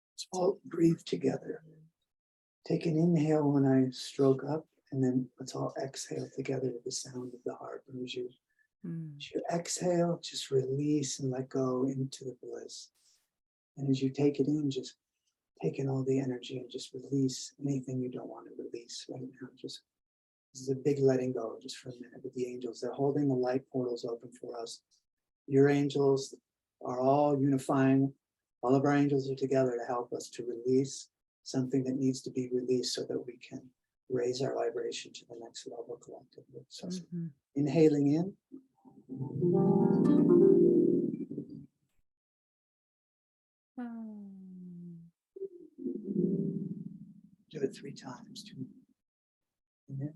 Let's all breathe together. Take an inhale when I stroke up, and then let's all exhale together with the sound of the harp. And as you exhale, just release and let go into the bliss. And as you take it in, just take in all the energy and just release anything you don't want to release right now. Just this is a big letting go just for a minute with the angels. They're holding the light portals open for us. Your angels are all unifying. All of our angels are together to help us to release something that needs to be released so that we can raise our vibration to the next level collectively. So inhaling in. Do it 3 times. Inhale.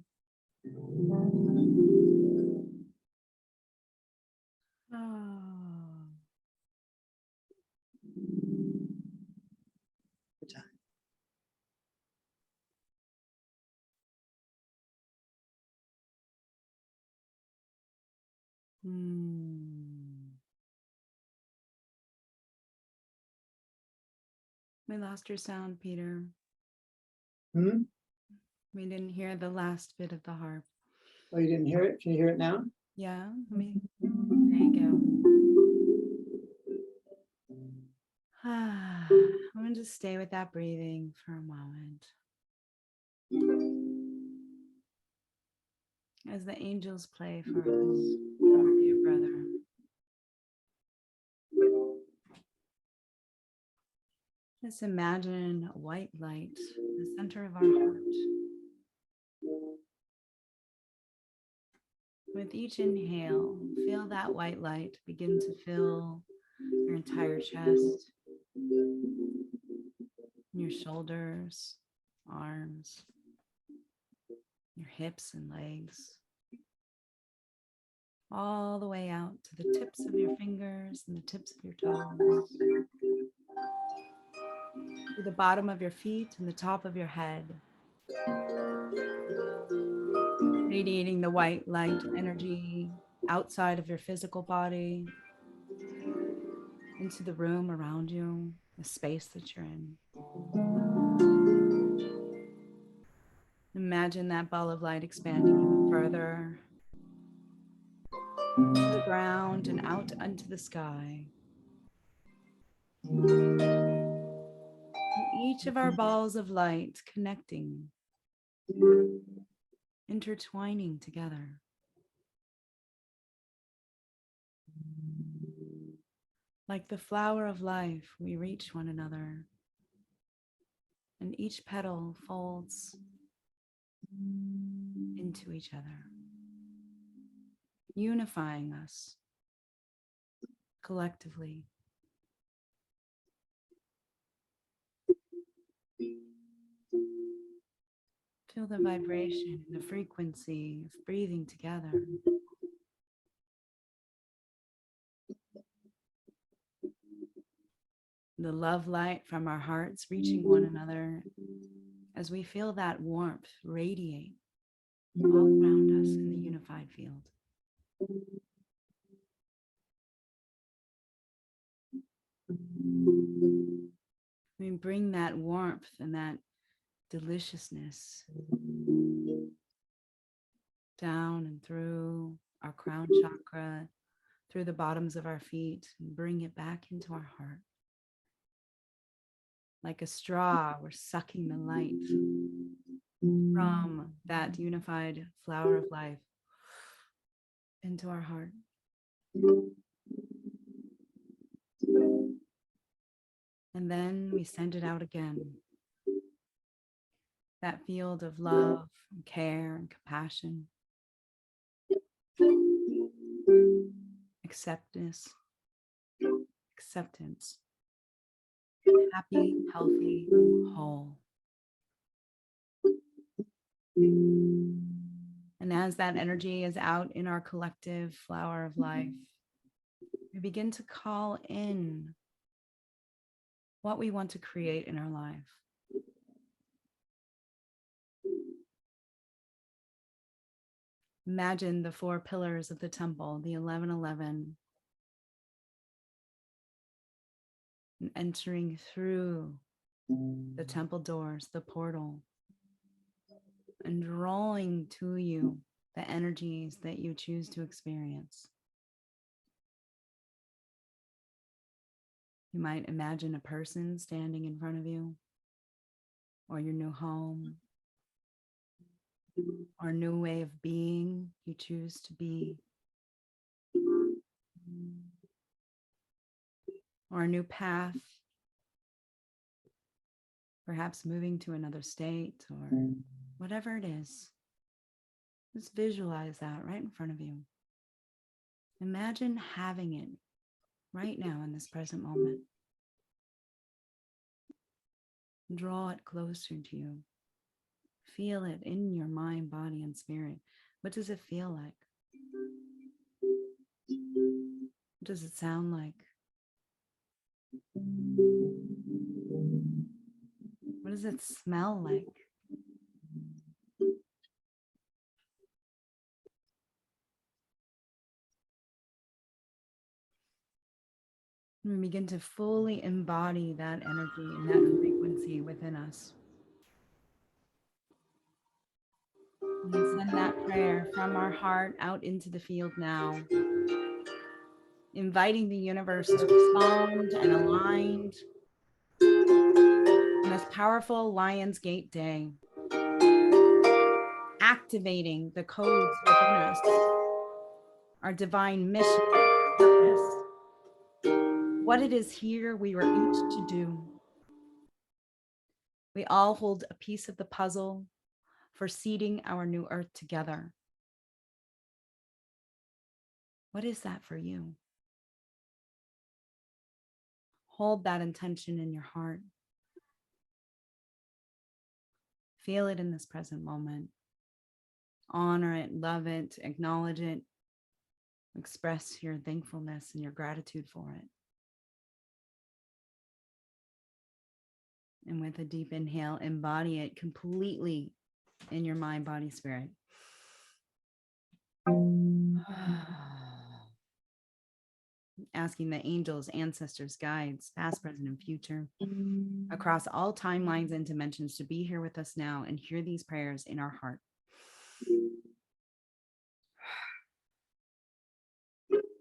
Good time. We lost your sound, Peter. Hmm? We didn't hear the last bit of the harp. Oh, you didn't hear it? Can you hear it now? Yeah, there you go. I'm going to just stay with that breathing for a moment. As the angels play for us, our dear brother. Just imagine a white light in the center of our heart. With each inhale, feel that white light begin to fill your entire chest, Your shoulders, arms, your hips and legs, all the way out to the tips of your fingers and the tips of your toes, to the bottom of your feet and the top of your head, radiating the white light energy outside of your physical body, into the room around you, the space that you're in. Imagine that ball of light expanding even further to the ground and out into the sky. And each of our balls of light connecting, intertwining together. Like the flower of life, we reach one another, and each petal folds into each other, unifying us collectively. Feel the vibration, the frequency of breathing together. The love light from our hearts reaching one another as we feel that warmth radiate all around us in the unified field. We bring that warmth and that deliciousness down and through our crown chakra, through the bottoms of our feet, and bring it back into our heart. Like a straw, we're sucking the light from that unified flower of life into our heart. And then we send it out again. That field of love and care and compassion, acceptance, happy, healthy, whole. And as that energy is out in our collective flower of life, we begin to call in what we want to create in our life. Imagine the 4 pillars of the temple, the 1111, and entering through the temple doors, the portal, and drawing to you the energies that you choose to experience. You might imagine a person standing in front of you, or your new home, or a new way of being you choose to be, or a new path, perhaps moving to another state, or whatever it is. Just visualize that right in front of you. Imagine having it right now in this present moment. Draw it closer to you. Feel it in your mind, body, and spirit. What does it feel like? What does it sound like? What does it smell like? And we begin to fully embody that energy and that frequency within us. And we send that prayer from our heart out into the field now, inviting the universe to respond and aligned on this powerful Lion's Gate day, activating the codes within us, our divine mission, purpose, what it is here we were each to do. We all hold a piece of the puzzle for seeding our new earth together. What is that for you? Hold that intention in your heart. Feel it in this present moment. Honor it, love it, acknowledge it. Express your thankfulness and your gratitude for it. And with a deep inhale, embody it completely in your mind, body, spirit. Asking the angels, ancestors, guides, past, present, and future, across all timelines and dimensions to be here with us now and hear these prayers in our heart.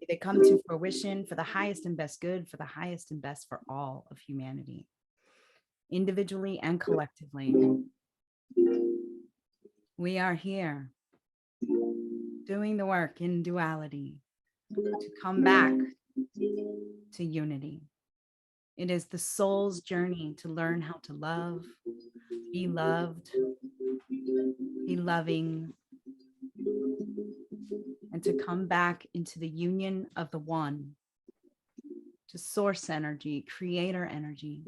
They come to fruition for the highest and best good, for the highest and best for all of humanity, individually and collectively. We are here doing the work in duality to come back to unity. It is the soul's journey to learn how to love, be loved, be loving, and to come back into the union of the one, to source energy, creator energy,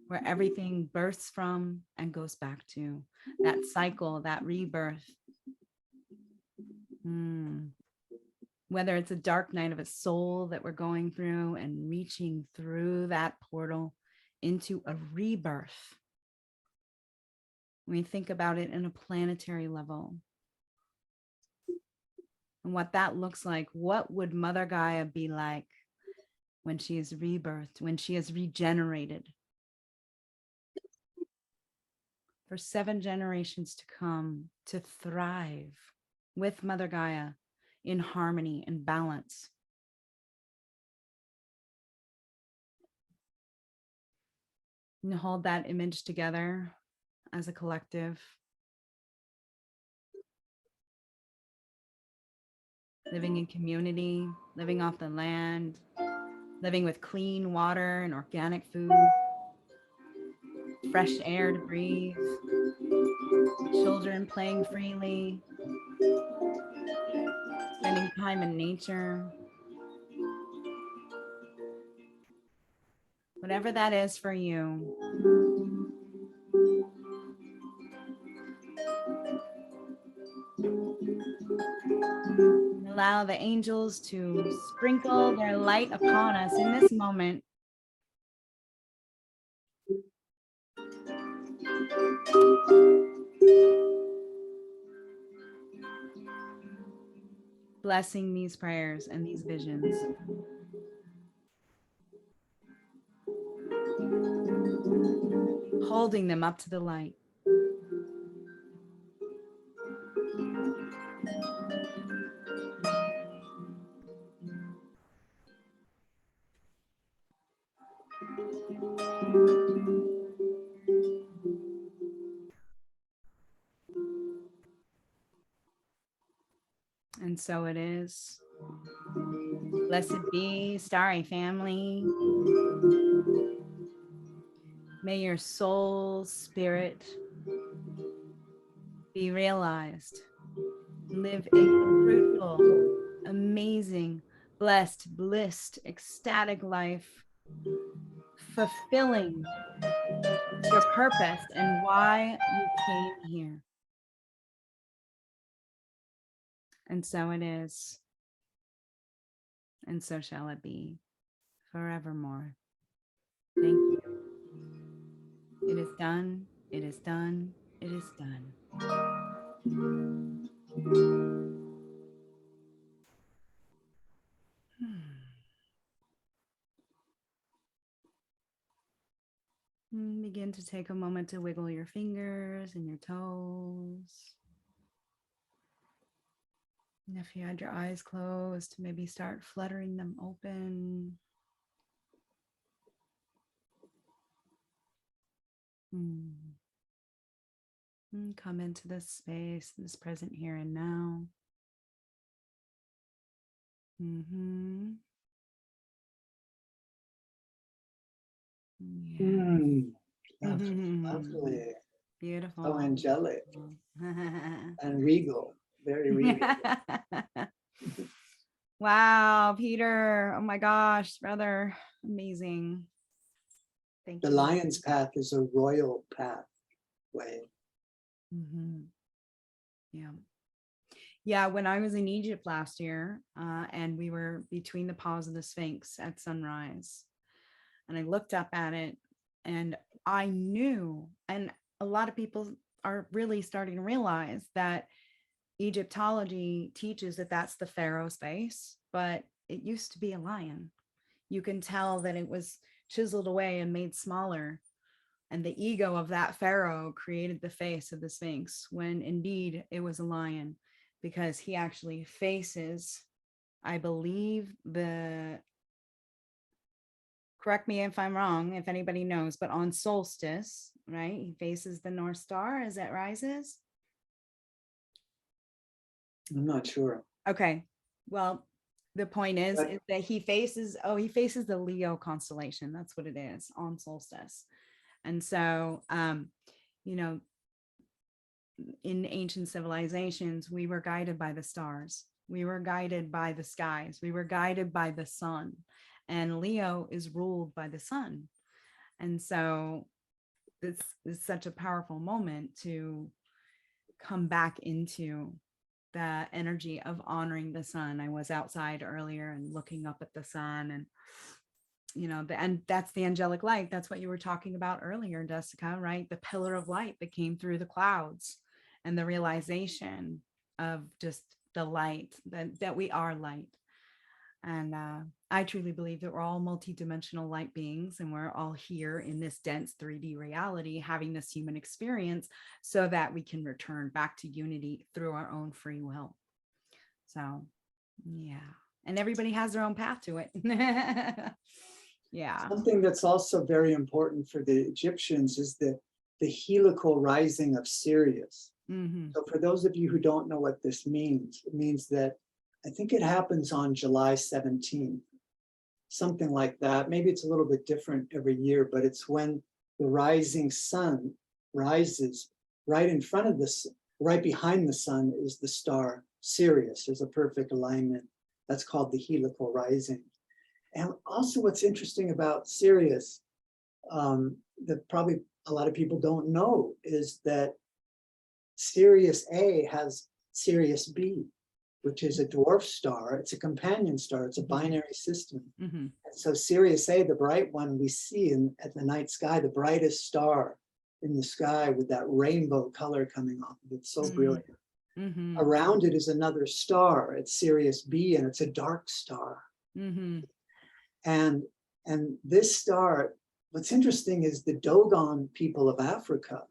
where everything births from and goes back to that cycle, that rebirth. Whether it's a dark night of a soul that we're going through and reaching through that portal into a rebirth. We think about it in a planetary level. And what that looks like, what would Mother Gaia be like when she is rebirthed, when she is regenerated? For 7 generations to come, to thrive with Mother Gaia in harmony and balance. And hold that image together as a collective. Living in community, living off the land, living with clean water and organic food, fresh air to breathe, children playing freely, spending time in nature. Whatever that is for you. Allow the angels to sprinkle their light upon us in this moment. Blessing these prayers and these visions. Holding them up to the light. And so it is. Blessed be, starry family. May your soul, spirit be realized. Live a fruitful, amazing, blessed, blissed, ecstatic life, fulfilling your purpose and why you came here. And so it is. And so shall it be forevermore. Thank you. It is done. It is done. It is done. Begin to take a moment to wiggle your fingers and your toes. And if you had your eyes closed, maybe start fluttering them open. And come into this space, this present here and now. Lovely, lovely. Beautiful. So angelic and regal, very regal. Wow, Peter. Oh my gosh, brother. Amazing. Thank The you. lion's path is a royal pathway. Yeah. Yeah, when I was in Egypt last year, and we were between the paws of the Sphinx at sunrise, and I looked up at it and I knew, and a lot of people are really starting to realize that Egyptology teaches that that's the pharaoh's face, but it used to be a lion. You can tell that it was chiseled away and made smaller. And the ego of that pharaoh created the face of the Sphinx when indeed it was a lion, because he actually faces, I believe, correct me if I'm wrong, if anybody knows, but on solstice, right? He faces the North Star as it rises. I'm not sure. Okay. Well, the point is But that he faces the Leo constellation. That's what it is on solstice. And so, you know, in ancient civilizations, we were guided by the stars. We were guided by the skies. We were guided by the sun. And Leo is ruled by the sun. And so this is such a powerful moment to come back into the energy of honoring the sun. I was outside earlier and looking up at the sun, and and that's the angelic light. That's what you were talking about earlier, Jessica, right? The pillar of light that came through the clouds, and the realization of just the light, that we are light. And I truly believe that we're all multidimensional light beings, and we're all here in this dense 3D reality having this human experience so that we can return back to unity through our own free will. So, yeah. And everybody has their own path to it. Yeah. something that's also very important for the Egyptians is the helical rising of Sirius. So for those of you who don't know what this means, it means that I think it happens on July 17th, something like that. Maybe it's a little bit different every year, but it's when the rising sun rises right in front of this, right behind the sun is the star Sirius. There's a perfect alignment. That's called the helical rising. And also what's interesting about Sirius, that probably a lot of people don't know, is that Sirius A has Sirius B, which is a dwarf star. It's a companion star. It's a binary system. And so Sirius A, the bright one we see at the night sky, the brightest star in the sky with that rainbow color coming off of it, so brilliant. Around it is another star. It's Sirius B, and it's a dark star. And this star, what's interesting is the Dogon people of Africa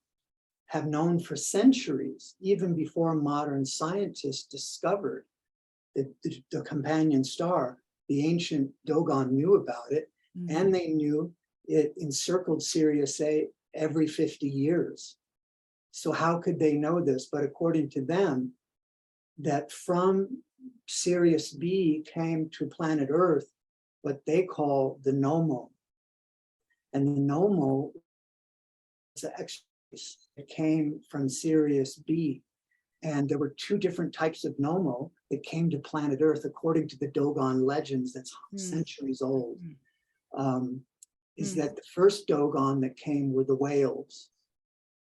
have known for centuries, even before modern scientists discovered the companion star. The ancient Dogon knew about it, and they knew it encircled Sirius A every 50 years. So how could they know this? But according to them, that from Sirius B came to planet Earth what they call the Nomo. And the Nomo is an extra that came from Sirius B. And there were two different types of Nomo that came to planet Earth, according to the Dogon legends that's centuries old. Is that the first Dogon that came were the whales.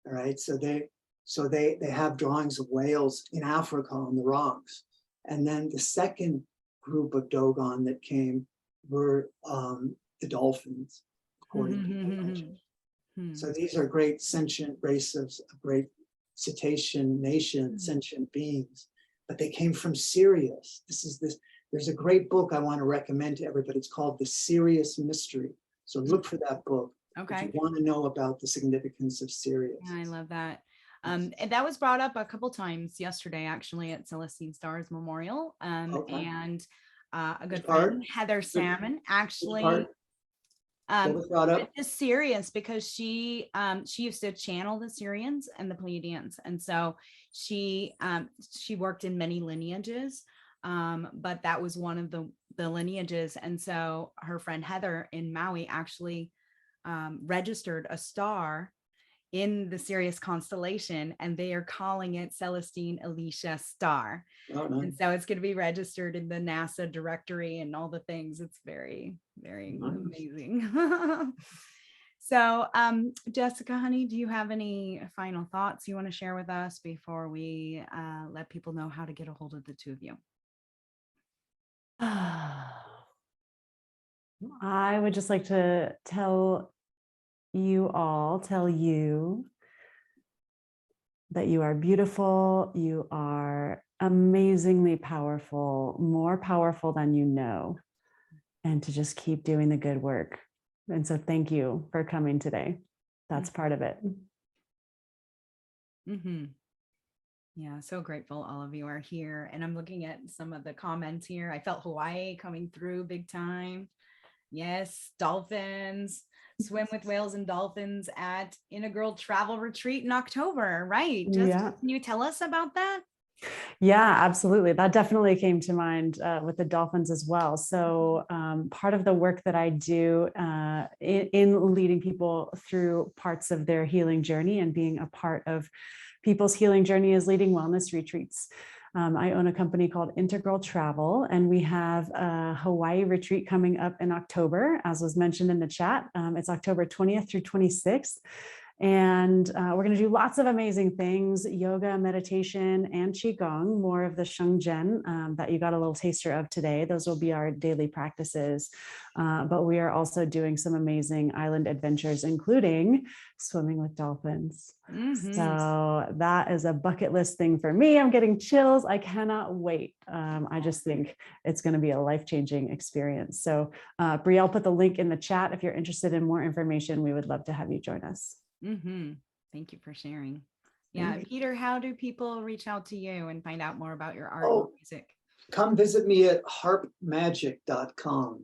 All right, so they have drawings of whales in Africa on the rocks. And then the second group of Dogon that came were the dolphins, according to the legend. So these are great sentient races, a great cetacean nation, sentient beings, but they came from Sirius. There's a great book I want to recommend to everybody. It's called The Sirius Mystery. So look for that book. Okay. If you want to know about the significance of Sirius. I love that. And that was brought up a couple times yesterday, actually, at Celestine Stars Memorial. And a good friend, Heather Salmon, actually is serious because she used to channel the Syrians and the Pleiadians, and so she worked in many lineages, but that was one of the lineages. And so her friend Heather in Maui actually registered a star in the Sirius constellation, and they are calling it Celestine Alicia Star. Oh, nice. And so it's going to be registered in the NASA directory and all the things. It's very, very Nice. amazing. So, Jessica, honey, do you have any final thoughts you want to share with us before we let people know how to get a hold of the two of you? I would just like to tell you that you are beautiful, you are amazingly powerful, more powerful than you know, and to just keep doing the good work. And so thank you for coming today. That's part of it. Mm-hmm. Yeah, so grateful all of you are here. And I'm looking at some of the comments here. I felt Hawaii coming through big time. Yes, dolphins, swim with whales and dolphins at Integral Travel Retreat in October, right? Jessica, can you tell us about that? Yeah, absolutely. That definitely came to mind with the dolphins as well. So part of the work that I do in leading people through parts of their healing journey and being a part of people's healing journey is leading wellness retreats. I own a company called Integral Travel, and we have a Hawaii retreat coming up in October, as was mentioned in the chat. It's October 20th through 26th. And we're going to do lots of amazing things: yoga, meditation, and Qigong, more of the Shengzhen that you got a little taster of today. Those will be our daily practices. But we are also doing some amazing island adventures, including swimming with dolphins. Mm-hmm. So that is a bucket list thing for me. I'm getting chills. I cannot wait. I just think it's going to be a life-changing experience. So Brie, I'll put the link in the chat. If you're interested in more information, we would love to have you join us. Mm-hmm. Thank you for sharing. Yeah, Peter, how do people reach out to you and find out more about your art and music? Come visit me at harpmagic.com.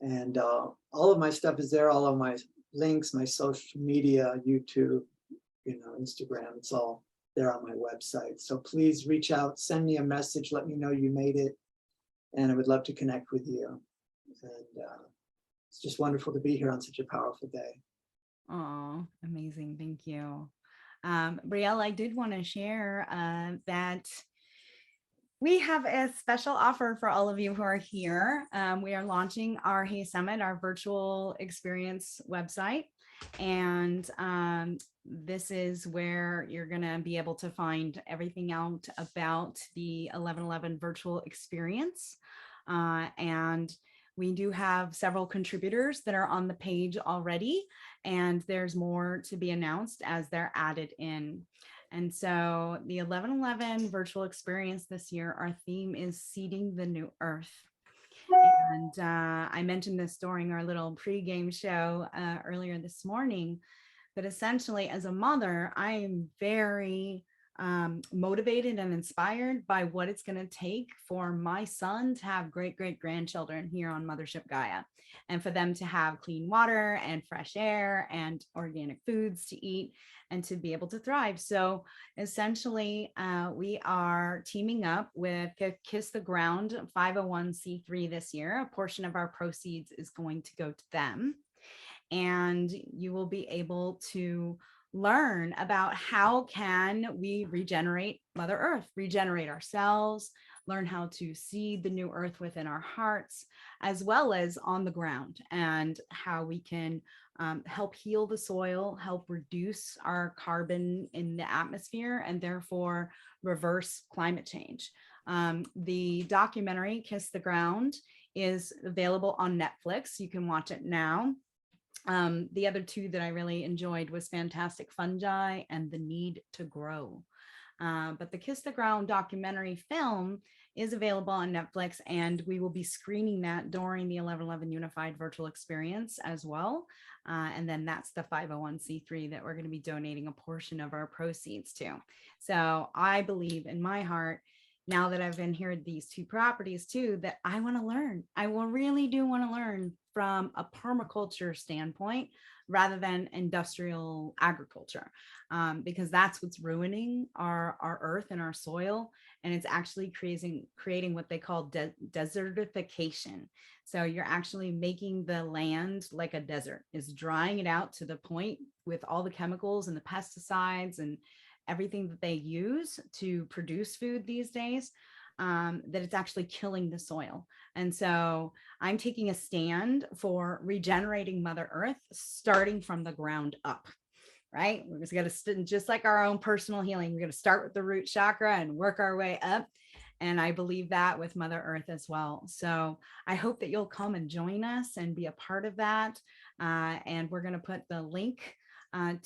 And all of my stuff is there, all of my links, my social media, YouTube, Instagram, it's all there on my website. So please reach out, send me a message, let me know you made it. And I would love to connect with you. And it's just wonderful to be here on such a powerful day. Oh, amazing. Thank you. Brielle, I did want to share that we have a special offer for all of you who are here. We are launching our Hey Summit, our virtual experience website. And this is where you're going to be able to find everything out about the 1111 virtual experience. And we do have several contributors that are on the page already, and there's more to be announced as they're added in. And so the 1111 virtual experience this year, our theme is Seeding the New Earth. And I mentioned this during our little pre-game show earlier this morning, but essentially as a mother, I am very motivated and inspired by what it's going to take for my son to have great grandchildren here on Mothership Gaia, and for them to have clean water and fresh air and organic foods to eat and to be able to thrive. So essentially, we are teaming up with Kiss the Ground 501c3 this year. A portion of our proceeds is going to go to them, and you will be able to learn about how can we regenerate Mother Earth, regenerate ourselves, learn how to seed the new earth within our hearts, as well as on the ground, and how we can help heal the soil, help reduce our carbon in the atmosphere, and therefore reverse climate change. The documentary Kiss the Ground is available on Netflix. You can watch it now. The other two that I really enjoyed was Fantastic Fungi and The Need to Grow. But the Kiss the Ground documentary film is available on Netflix, and we will be screening that during the 1111 Unified Virtual Experience as well. And then that's the 501c3 that we're going to be donating a portion of our proceeds to. So I believe in my heart, now that I've inherited these two properties too, that I want to learn. I will really do want to learn from a permaculture standpoint rather than industrial agriculture, because that's what's ruining our earth and our soil. and it's actually creating what they call desertification. So you're actually making the land like a desert. It's drying it out to the point with all the chemicals and the pesticides and everything that they use to produce food these days, that it's actually killing the soil. And so I'm taking a stand for regenerating Mother Earth, starting from the ground up. Right? We're just going to, just like our own personal healing, we're going to start with the root chakra and work our way up. And I believe that with Mother Earth as well. So I hope that you'll come and join us and be a part of that. And we're going to put the link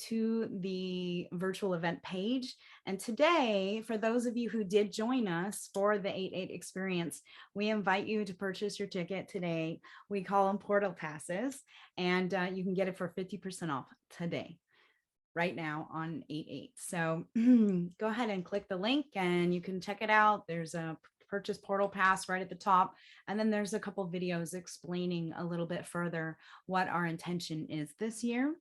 to the virtual event page. And today, for those of you who did join us for the 8/8 experience, we invite you to purchase your ticket today. We call them portal passes, and you can get it for 50% off today, right now on 8/8. So go ahead and click the link and you can check it out. There's a purchase portal pass right at the top. And then there's a couple videos explaining a little bit further what our intention is this year.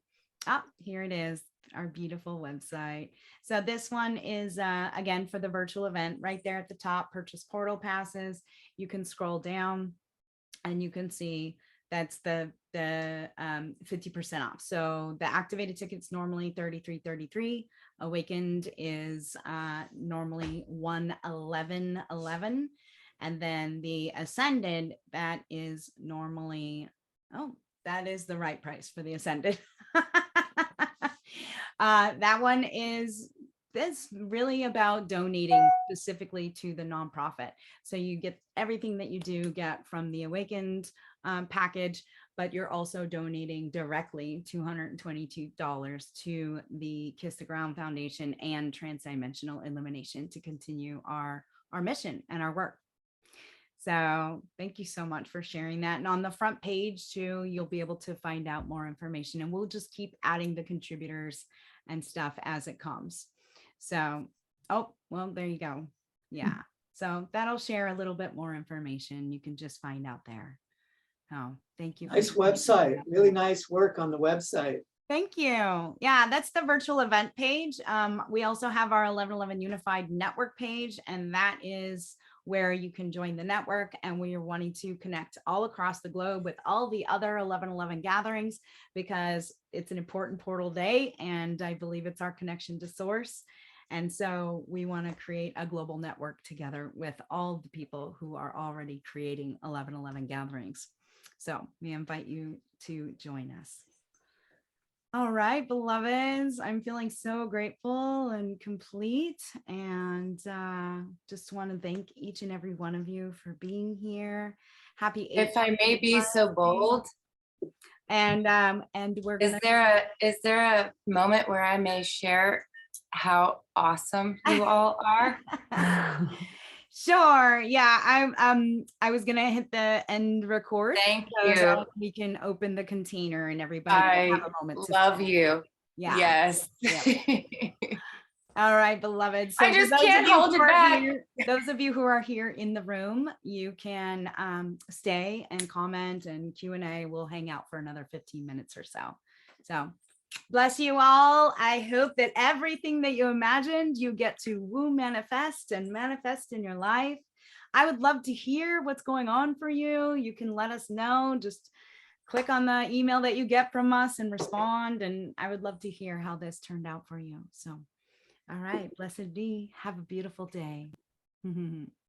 Ah, here it is, our beautiful website. So this one is, again, for the virtual event right there at the top, purchase portal passes. You can scroll down and you can see that's the 50% off. So the activated ticket's normally $33.33. Awakened is normally $111.11. And then the ascended, that is normally, oh, that is the right price for the ascended. That one is, this really about donating specifically to the nonprofit. So you get everything that you do get from the Awakened package, but you're also donating directly $222 to the Kiss the Ground Foundation and Transdimensional Illumination to continue our mission and our work. So thank you so much for sharing that. And on the front page too, you'll be able to find out more information, and we'll just keep adding the contributors and stuff as it comes. So, oh, well, there you go. Yeah. So that'll share a little bit more information. You can just find out there. Oh, thank you. Nice website. Really nice work on the website. Thank you. Yeah, that's the virtual event page. We also have our 1111 Unified Network page, and that is where you can join the network. And we are wanting to connect all across the globe with all the other 1111 gatherings, because it's an important portal day, and I believe it's our connection to source. And so we want to create a global network together with all the people who are already creating 1111 gatherings. So we invite you to join us. All right, beloveds, I'm feeling so grateful and complete, and just want to thank each and every one of you for being here. Happy 8th. If I may be so bold, and we're gonna. Is there a moment where I may share how awesome you all are? Sure. Yeah. I was gonna hit the end record. Thank so you. that we can open the container and everybody I can have a moment to love speak. you. Yeah. Yes. All right, beloved. So I just for those can't of you hold who it are back. here- those of you who are here in the room, you can stay and comment, and Q&A will hang out for another 15 minutes or so. So bless you all. I hope that everything that you imagined, you get to woo manifest and manifest in your life. I would love to hear what's going on for you. You can let us know. Just click on the email that you get from us and respond. And I would love to hear how this turned out for you. So, all right, blessed be. Have a beautiful day.